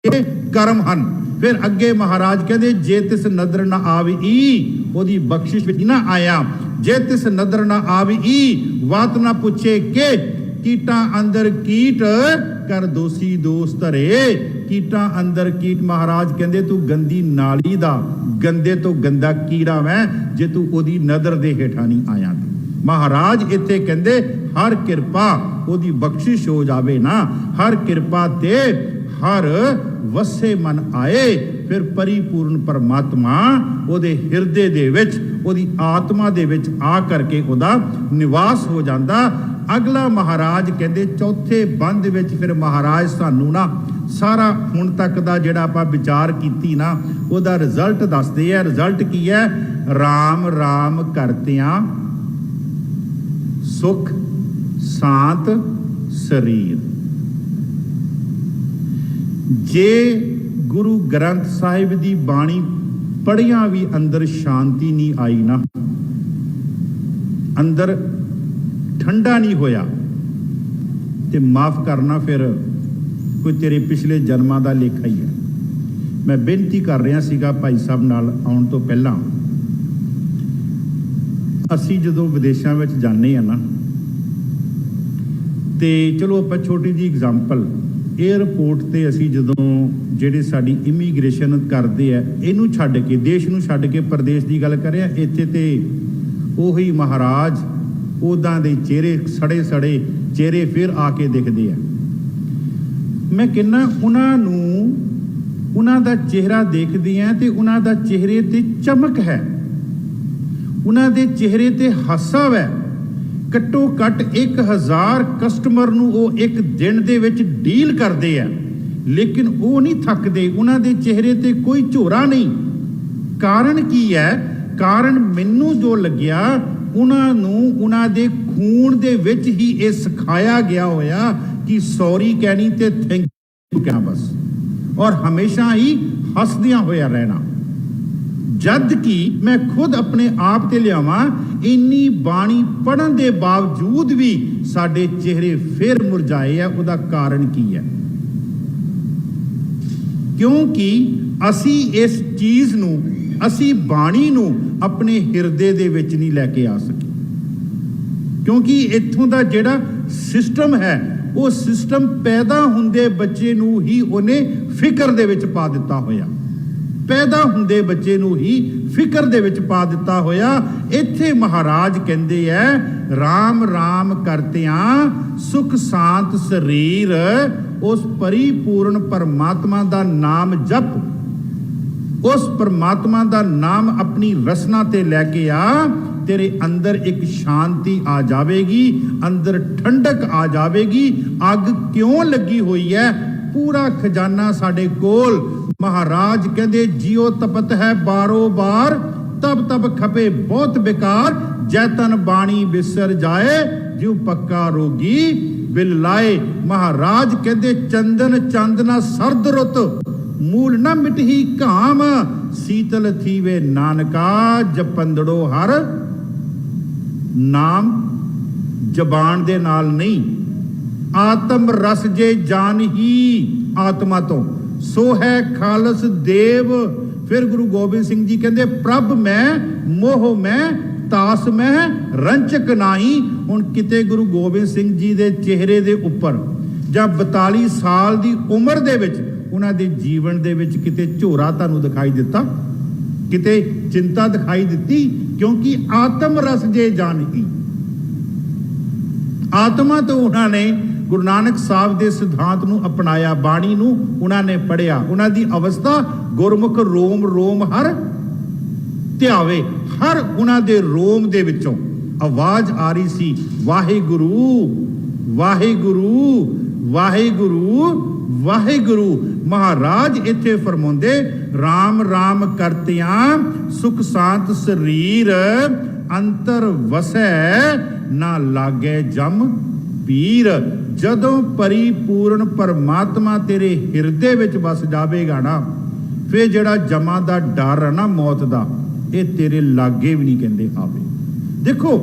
ਕਰਮ ਹਨ। ਫਿਰ ਅੱਗੇ ਮਹਾਰਾਜ ਕਹਿੰਦੇ, ਜੇ ਤਿਸ ਨਦਰ ਨਾ ਆਵੀ, ਉਹਦੀ ਬਖਸ਼ਿਸ਼ ਵਿੱਚ ਨਾ ਆਇਆ। ਜੇ ਤਿਸ ਨਦਰ ਨਾ ਆਵੀ, ਵਾਤ ਨਾ ਪੁੱਛੇ ਕਿ ਕੀਟਾਂ ਅੰਦਰ ਕੀਟ ਕਰ ਦੋਸੀ ਦੋਸ ਧਰੇ। ਕੀਟਾਂ ਅੰਦਰ ਕੀਟ, ਮਹਾਰਾਜ ਕਹਿੰਦੇ ਤੂੰ ਗੰਦੀ ਨਾਲੀ ਦਾ ਗੰਦੇ ਤੋਂ ਗੰਦਾ ਕੀੜਾ ਵੈਂ, ਜੇ ਤੂੰ ਉਹਦੀ ਨਦਰ ਦੇ ਹੇਠਾਂ ਨਹੀਂ ਆਇਆ। ਮਹਾਰਾਜ ਇੱਥੇ ਕਹਿੰਦੇ ਹਰ ਕਿਰਪਾ ਉਹਦੀ ਬਖਸ਼ਿਸ਼ ਹੋ ਜਾਵੇ ਨਾ। ਹਰ ਕਿਰਪਾ ਤੇ ਹਰ ਵਸੇ ਮਨ ਆਏ। ਫਿਰ ਪਰਿਪੂਰਨ ਪਰਮਾਤਮਾ ਉਹਦੇ ਹਿਰਦੇ ਦੇ ਵਿੱਚ, ਉਹਦੀ ਆਤਮਾ ਦੇ ਵਿੱਚ ਆ ਕਰਕੇ ਉਹਦਾ ਨਿਵਾਸ ਹੋ ਜਾਂਦਾ। ਅਗਲਾ ਮਹਾਰਾਜ ਕਹਿੰਦੇ ਚੌਥੇ ਬੰਦ ਵਿੱਚ, ਫਿਰ ਮਹਾਰਾਜ ਸਾਨੂੰ ਨਾ ਸਾਰਾ ਹੁਣ ਤੱਕ ਦਾ ਜਿਹੜਾ ਆਪਾਂ ਵਿਚਾਰ ਕੀਤੀ ਨਾ, ਉਹਦਾ ਰਿਜ਼ਲਟ ਦੱਸਦੇ ਆ। ਰਿਜ਼ਲਟ ਕੀ ਹੈ? ਰਾਮ ਰਾਮ ਕਰਤਿਆਂ ਸੁਖ ਸ਼ਾਂਤ ਸਰੀਰ। ਜੇ ਗੁਰੂ ਗ੍ਰੰਥ ਸਾਹਿਬ ਦੀ ਬਾਣੀ ਪੜ੍ਹਿਆਂ ਵੀ ਅੰਦਰ ਸ਼ਾਂਤੀ ਨਹੀਂ ਆਈ ਨਾ, ਅੰਦਰ ਠੰਡਾ ਨਹੀਂ ਹੋਇਆ, ਤੇ ਮਾਫ ਕਰਨਾ, ਫਿਰ ਕੋਈ ਤੇਰੇ ਪਿਛਲੇ ਜਨਮਾਂ ਦਾ ਲੇਖਾ ਹੀ ਹੈ। ਮੈਂ ਬੇਨਤੀ ਕਰ ਰਿਹਾ ਸੀਗਾ ਭਾਈ ਸਾਹਿਬ ਨਾਲ ਆਉਣ ਤੋਂ ਪਹਿਲਾਂ, ਅਸੀਂ ਜਦੋਂ ਵਿਦੇਸ਼ਾਂ ਵਿੱਚ ਜਾਂਦੇ ਆ ਨਾ, ਤੇ ਚਲੋ ਆਪਾਂ ਛੋਟੀ ਜਿਹੀ ਐਗਜ਼ਾਮਪਲ, ਏਅਰਪੋਰਟ ਤੇ ਅਸੀਂ ਜਦੋਂ ਜਿਹੜੇ ਸਾਡੀ ਇਮੀਗ੍ਰੇਸ਼ਨ ਕਰਦੇ ਆ, ਇਹਨੂੰ ਛੱਡ ਕੇ, ਦੇਸ਼ ਨੂੰ ਛੱਡ ਕੇ ਪ੍ਰਦੇਸ਼ ਦੀ ਗੱਲ ਕਰਿਆ, ਇੱਥੇ ਤੇ ਉਹੀ ਮਹਾਰਾਜ ਉਦਾਂ ਦੇ ਚਿਹਰੇ, ਸੜੇ ਸੜੇ ਚਿਹਰੇ ਫਿਰ ਆ ਕੇ ਦਿਖਦੇ ਆ। ਮੈਂ ਕਹਿੰਦਾ ਉਹਨਾਂ ਨੂੰ, ਉਹਨਾਂ ਦਾ ਚਿਹਰਾ ਦੇਖਦੇ ਆ ਤੇ ਉਹਨਾਂ ਦਾ ਚਿਹਰੇ ਤੇ ਚਮਕ ਹੈ, ਉਹਨਾਂ ਦੇ ਚਿਹਰੇ ਤੇ ਹਾਸਾ ਹੈ। ਘੱਟੋ ਘੱਟ 1000 ਕਸਟਮਰ ਨੂੰ ਉਹ ਇੱਕ ਦਿਨ ਦੇ ਵਿੱਚ ਡੀਲ ਕਰਦੇ ਆ, ਲੇਕਿਨ ਉਹ ਨਹੀਂ ਥੱਕਦੇ, ਉਹਨਾਂ ਦੇ ਚਿਹਰੇ ਤੇ ਕੋਈ ਝੋਰਾ ਨਹੀਂ। ਕਾਰਨ ਕੀ ਹੈ? ਕਾਰਨ ਮੈਨੂੰ ਜੋ ਲੱਗਿਆ, ਉਹਨਾਂ ਨੂੰ ਉਹਨਾਂ ਦੇ ਖੂਨ ਦੇ ਵਿੱਚ ਹੀ ਇਹ ਸਿਖਾਇਆ ਗਿਆ ਹੋਇਆ ਕਿ ਸੌਰੀ ਕਹਿਣੀ ਤੇ ਥੈਂਕ ਯੂ ਕਹਿਣਾ ਬਸ, ਔਰ ਹਮੇਸ਼ਾ ਹੀ ਹੱਸਦਿਆਂ ਹੋਇਆ ਰਹਿਣਾ। ਜਦ ਕਿ ਮੈਂ ਖੁਦ ਆਪਣੇ ਆਪ ਤੇ ਲਿਆਵਾਂ, ਇੰਨੀ ਬਾਣੀ ਪੜ੍ਹਨ ਦੇ ਬਾਵਜੂਦ ਵੀ ਸਾਡੇ ਚਿਹਰੇ ਫਿਰ ਮੁਰਝਾਏ ਆ। ਉਹਦਾ ਕਾਰਨ ਕੀ ਹੈ? ਕਿਉਂਕਿ ਅਸੀਂ ਇਸ ਚੀਜ਼ ਨੂੰ, ਅਸੀਂ ਬਾਣੀ ਨੂੰ ਆਪਣੇ ਹਿਰਦੇ ਦੇ ਵਿੱਚ ਨਹੀਂ ਲੈ ਕੇ ਆ ਸਕੇ। ਕਿਉਂਕਿ ਇੱਥੋਂ ਦਾ ਜਿਹੜਾ ਸਿਸਟਮ ਹੈ, ਉਹ ਸਿਸਟਮ ਪੈਦਾ ਹੁੰਦੇ ਬੱਚੇ ਨੂੰ ਹੀ ਉਹਨੇ ਫਿਕਰ ਦੇ ਵਿੱਚ ਪਾ ਦਿੱਤਾ ਹੋਇਆ, ਪੈਦਾ ਹੁੰਦੇ ਬੱਚੇ ਨੂੰ ਹੀ ਫਿਕਰ ਦੇ ਵਿੱਚ ਪਾ ਦਿੱਤਾ ਹੋਇਆ। ਇੱਥੇ ਮਹਾਰਾਜ ਕਹਿੰਦੇ ਐ, ਰਾਮ ਰਾਮ ਕਰਤਿਆਂ ਸੁਖ ਸ਼ਾਂਤ ਸਰੀਰ। ਉਸ ਪਰਿਪੂਰਨ ਪਰਮਾਤਮਾ ਦਾ ਨਾਮ ਜਪ, ਉਸ ਪਰਮਾਤਮਾ ਦਾ ਨਾਮ ਆਪਣੀ ਰਸਨਾ ਤੇ ਲੈ ਕੇ ਆ, ਤੇਰੇ ਅੰਦਰ ਇੱਕ ਸ਼ਾਂਤੀ ਆ ਜਾਵੇਗੀ, ਅੰਦਰ ਠੰਡਕ ਆ ਜਾਵੇਗੀ। ਅੱਗ ਕਿਉਂ ਲੱਗੀ ਹੋਈ ਹੈ? ਪੂਰਾ ਖਜ਼ਾਨਾ ਸਾਡੇ ਕੋਲ। ਮਹਾਰਾਜ ਕਹਿੰਦੇ, ਜਿਉ ਤਪਤ ਹੈ ਬਾਰੋ ਬਾਰ, ਤਬ ਤਬ ਖਪੇ ਬਹੁਤ ਬੇਕਾਰ। ਜੈਤਨ ਬਾਣੀ ਬਿਸਰ ਜਾਏ, ਜਿਉ ਪੱਕਾ ਰੋਗੀ ਬਿਲ ਲਾਏ। ਮਹਾਰਾਜ ਕਹਿੰਦੇ, ਚੰਦਨ ਚੰਦ ਨਾ ਸਰਦ ਰੁੱਤ, ਮੂਲ ਨਾ ਮਿਟਹੀ ਘਾਮ। ਸੀਤਲ ਥੀਵੇ ਨਾਨਕਾ ਜਪੰਦੜੋ ਹਰ ਨਾਮ ਜ਼ਬਾਨ ਦੇ ਨਾਲ ਨਹੀਂ, ਆਤਮ ਰਸ ਜੇ ਜਾਨ ਹੀ ਆਤਮਾ ਤੋਂ, ਸੋ ਹੈ ਖਾਲਸ ਦੇਵ। ਫਿਰ ਗੁਰੂ ਗੋਬਿੰਦ ਸਿੰਘ ਜੀ ਕਹਿੰਦੇ ਪ੍ਰਭ ਮੈਂ ਮੋਹ ਮੈਂ ਤਾਸ ਮੈਂ ਰੰਚਕ ਨਾਹੀ। ਹੁਣ ਕਿਤੇ ਗੁਰੂ ਗੋਬਿੰਦ ਸਿੰਘ ਜੀ ਦੇ ਚਿਹਰੇ ਦੇ ਉੱਪਰ ਜਾਂ 42 ਸਾਲ ਦੀ ਉਮਰ ਦੇ ਵਿੱਚ ਉਹਨਾਂ ਦੇ ਜੀਵਨ ਦੇ ਵਿੱਚ ਕਿਤੇ ਝੋਰਾ ਤੁਹਾਨੂੰ ਦਿਖਾਈ ਦਿੱਤਾ, ਕਿਤੇ ਚਿੰਤਾ ਦਿਖਾਈ ਦਿੱਤੀ? ਕਿਉਂਕਿ ਆਤਮ ਰਸ ਜੇ ਜਾਨਹੀ, ਆਤਮਾ ਤੋਂ ਉਹਨਾਂ ਨੇ ਗੁਰੂ ਨਾਨਕ ਸਾਹਿਬ ਦੇ ਸਿਧਾਂਤ ਨੂੰ ਅਪਣਾਇਆ, ਬਾਣੀ ਨੂੰ ਉਹਨਾਂ ਨੇ ਪੜ੍ਹਿਆ। ਉਹਨਾਂ ਦੀ ਅਵਸਥਾ ਗੁਰਮੁਖ ਰੋਮ ਰੋਮ ਹਰ ਧਿਆਵੇ, ਹਰ ਉਹਨਾਂ ਦੇ ਰੋਮ ਦੇ ਵਿੱਚੋਂ ਆਵਾਜ਼ ਆ ਰਹੀ ਸੀ ਵਾਹਿਗੁਰੂ ਵਾਹਿਗੁਰੂ ਵਾਹਿਗੁਰੂ ਵਾਹਿਗੁਰੂ। ਮਹਾਰਾਜ ਇੱਥੇ ਫਰਮਾਉਂਦੇ ਰਾਮ ਰਾਮ ਕਰਤਿਆਂ ਸੁਖ ਸ਼ਾਂਤ ਸਰੀਰ, ਅੰਤਰ ਵਸੈ ਨਾ ਲਾਗੇ ਜਮ ਪੀਰ। ਜਦੋਂ ਪਰਿਪੂਰਨ ਪਰਮਾਤਮਾ ਤੇਰੇ ਹਿਰਦੇ ਵਿੱਚ ਵਸ ਜਾਵੇਗਾ ਨਾ, ਫਿਰ ਜਿਹੜਾ ਜਮਾਂ ਦਾ ਡਰ ਹੈ ਨਾ ਮੌਤ ਦਾ, ਇਹ ਤੇਰੇ ਲਾਗੇ ਵੀ ਨਹੀਂ ਕਹਿੰਦੇ ਆਵੇ। ਦੇਖੋ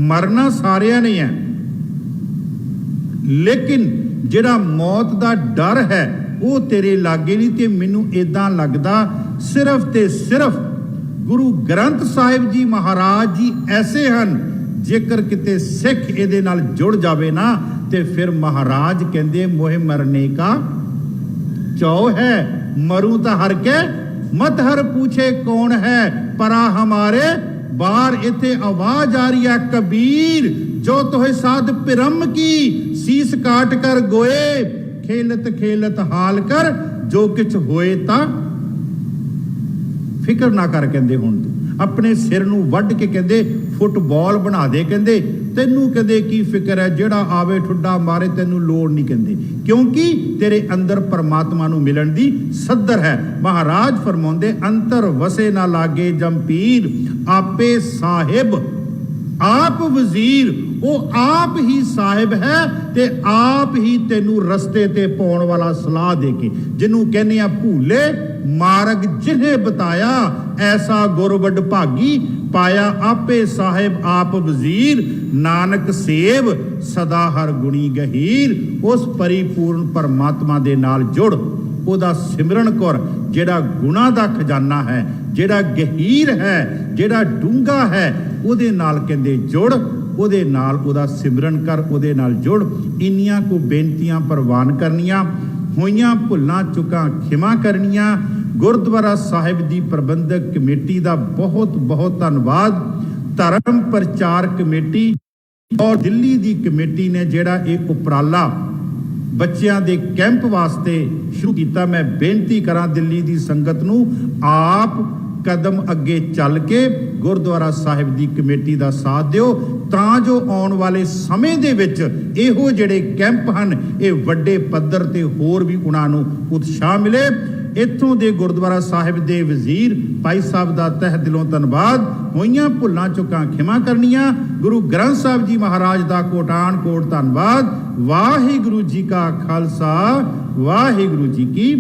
ਮਰਨਾ ਸਾਰਿਆਂ ਨੇ ਹੈ, ਲੇਕਿਨ ਜਿਹੜਾ ਮੌਤ ਦਾ ਡਰ ਹੈ ਉਹ ਤੇਰੇ ਲਾਗੇ ਨਹੀਂ। ਤੇ ਮੈਨੂੰ ਇਦਾਂ ਲੱਗਦਾ ਸਿਰਫ ਤੇ ਸਿਰਫ ਗੁਰੂ ਗ੍ਰੰਥ ਸਾਹਿਬ ਜੀ ਮਹਾਰਾਜ ਜੀ ਐਸੇ ਹਨ, ਜੇਕਰ ਕਿਤੇ ਸਿੱਖ ਇਹਦੇ ਨਾਲ ਜੁੜ ਜਾਵੇ ਨਾ ਤੇ ਫਿਰ ਮਹਾਰਾਜ ਕਹਿੰਦੇ ਮੋਹਿ ਮਰਨੇ ਕਾ ਚੌ ਹੈ, ਮਰੂ ਤਾਂ ਹਰ ਕੇ ਮਤ ਹਰ ਪੁੱਛੇ ਕੌਣ ਹੈ, ਪਰਾ ਹਮਾਰੇ ਬਾਹਰ। ਇੱਥੇ ਆਵਾਜ਼ ਆ ਰਹੀ ਹੈ ਕਬੀਰ ਜੋ ਤੋਹਿ ਸਾਧ ਪਿਰਮ ਕੀ, ਸੀਸ ਕਾਟ ਕਰ ਗੋਏ ਖੇਲਤ ਖੇਲਤ ਹਾਲ ਕਰ, ਜੋ ਕਿਛ ਹੋਏ ਤਾਂ ਫਿਕਰ ਨਾ ਕਰ। ਕਹਿੰਦੇ ਹੁਣ ਆਪਣੇ ਸਿਰ ਨੂੰ ਵੱਢ ਕੇ ਕਹਿੰਦੇ ਫੁੱਟਬਾਲ ਬਣਾ ਦੇ, ਕਹਿੰਦੇ ਤੈਨੂੰ ਕਹਿੰਦੇ ਕੀ ਫਿਕਰ ਹੈ, ਜਿਹੜਾ ਆਵੇ ਠੁੱਡਾ ਮਾਰੇ ਤੈਨੂੰ ਲੋੜ ਨਹੀਂ, ਕਹਿੰਦੇ ਕਿਉਂਕਿ ਤੇਰੇ ਅੰਦਰ ਪਰਮਾਤਮਾ ਨੂੰ ਮਿਲਣ ਦੀ ਸੱਦਰ ਹੈ। ਮਹਾਰਾਜ ਫਰਮਾਉਂਦੇ ਅੰਤਰ ਵਸੇ ਨਾ ਲਾਗੇ ਜੰਪੀਰ, ਆਪੇ ਸਾਹਿਬ ਆਪ ਵਜ਼ੀਰ। ਉਹ ਆਪ ਹੀ ਸਾਹਿਬ ਹੈ ਤੇ ਆਪ ਹੀ ਤੈਨੂੰ ਰਸਤੇ ਤੇ ਪਾਉਣ ਵਾਲਾ ਸਲਾਹ ਦੇ ਕੇ, ਜਿਹਨੂੰ ਕਹਿੰਦੇ ਆ ਭੂਲੇ ਮਾਰਗ ਜਿਹਨੇ ਬਤਾਇਆ, ਐਸਾ ਗੁਰਵਡ ਭਾਗੀ ਪਾਇਆ, ਆਪੇ ਸਾਹਿਬ ਆਪ ਵਜ਼ੀਰ, ਨਾਨਕ ਸੇਵ ਸਦਾ ਹਰ ਗੁਣੀ ਗਹੀਰ। ਉਸ ਪਰਿਪੂਰਨ ਪਰਮਾਤਮਾ ਦੇ ਨਾਲ ਜੁੜ, ਉਹਦਾ ਸਿਮਰਨ ਕਰ, ਜਿਹੜਾ ਗੁਣਾ ਦਾ ਖਜ਼ਾਨਾ ਹੈ, ਜਿਹੜਾ ਗਹੀਰ ਹੈ, ਜਿਹੜਾ ਡੂੰਘਾ ਹੈ, ਉਹਦੇ ਨਾਲ ਕਹਿੰਦੇ ਜੁੜ, ਉਹਦੇ ਨਾਲ ਉਹਦਾ ਸਿਮਰਨ ਕਰ, ਉਹਦੇ ਨਾਲ ਜੁੜ। ਇੰਨੀਆਂ ਕੋ ਬੇਨਤੀਆਂ ਪ੍ਰਵਾਨ ਕਰਨੀਆਂ, ਹੋਈਆਂ ਭੁੱਲਾਂ ਚੁੱਕਾਂ ਖਿਮਾ ਕਰਨੀਆਂ। ਗੁਰਦੁਆਰਾ ਸਾਹਿਬ ਦੀ ਪ੍ਰਬੰਧਕ ਕਮੇਟੀ ਦਾ ਬਹੁਤ ਬਹੁਤ ਧੰਨਵਾਦ। ਧਰਮ ਪ੍ਰਚਾਰ ਕਮੇਟੀ ਔਰ ਦਿੱਲੀ ਦੀ ਕਮੇਟੀ ਨੇ ਜਿਹੜਾ ਇਹ ਉਪਰਾਲਾ ਬੱਚਿਆਂ ਦੇ ਕੈਂਪ ਵਾਸਤੇ ਸ਼ੁਰੂ ਕੀਤਾ, ਮੈਂ ਬੇਨਤੀ ਕਰਾਂ ਦਿੱਲੀ ਦੀ ਸੰਗਤ ਨੂੰ ਆਪ ਕਦਮ ਅੱਗੇ ਚੱਲ ਕੇ ਗੁਰਦੁਆਰਾ ਸਾਹਿਬ ਦੀ ਕਮੇਟੀ ਦਾ ਸਾਥ ਦਿਓ, ਤਾਂ ਜੋ ਆਉਣ ਵਾਲੇ ਸਮੇਂ ਦੇ ਵਿੱਚ ਇਹੋ ਜਿਹੜੇ ਕੈਂਪ ਹਨ ਇਹ ਵੱਡੇ ਪੱਧਰ ਤੇ ਹੋਰ ਵੀ ਉਹਨਾਂ ਨੂੰ ਉਤਸ਼ਾਹ ਮਿਲੇ। ਇੱਥੋਂ ਦੇ ਗੁਰਦੁਆਰਾ ਸਾਹਿਬ ਦੇ ਵਜ਼ੀਰ ਭਾਈ ਸਾਹਿਬ ਦਾ ਤਹਿ ਦਿਲੋਂ ਧੰਨਵਾਦ। ਹੋਈਆਂ ਭੁੱਲਾਂ ਚੁੱਕਾਂ ਖਿਮਾ ਕਰਨੀਆਂ। ਗੁਰੂ ਗ੍ਰੰਥ ਸਾਹਿਬ ਜੀ ਮਹਾਰਾਜ ਦਾ ਕੋਟਾਨ ਕੋਟ ਧੰਨਵਾਦ। ਵਾਹਿਗੁਰੂ ਜੀ ਕਾ ਖਾਲਸਾ, ਵਾਹਿਗੁਰੂ ਜੀ ਕੀ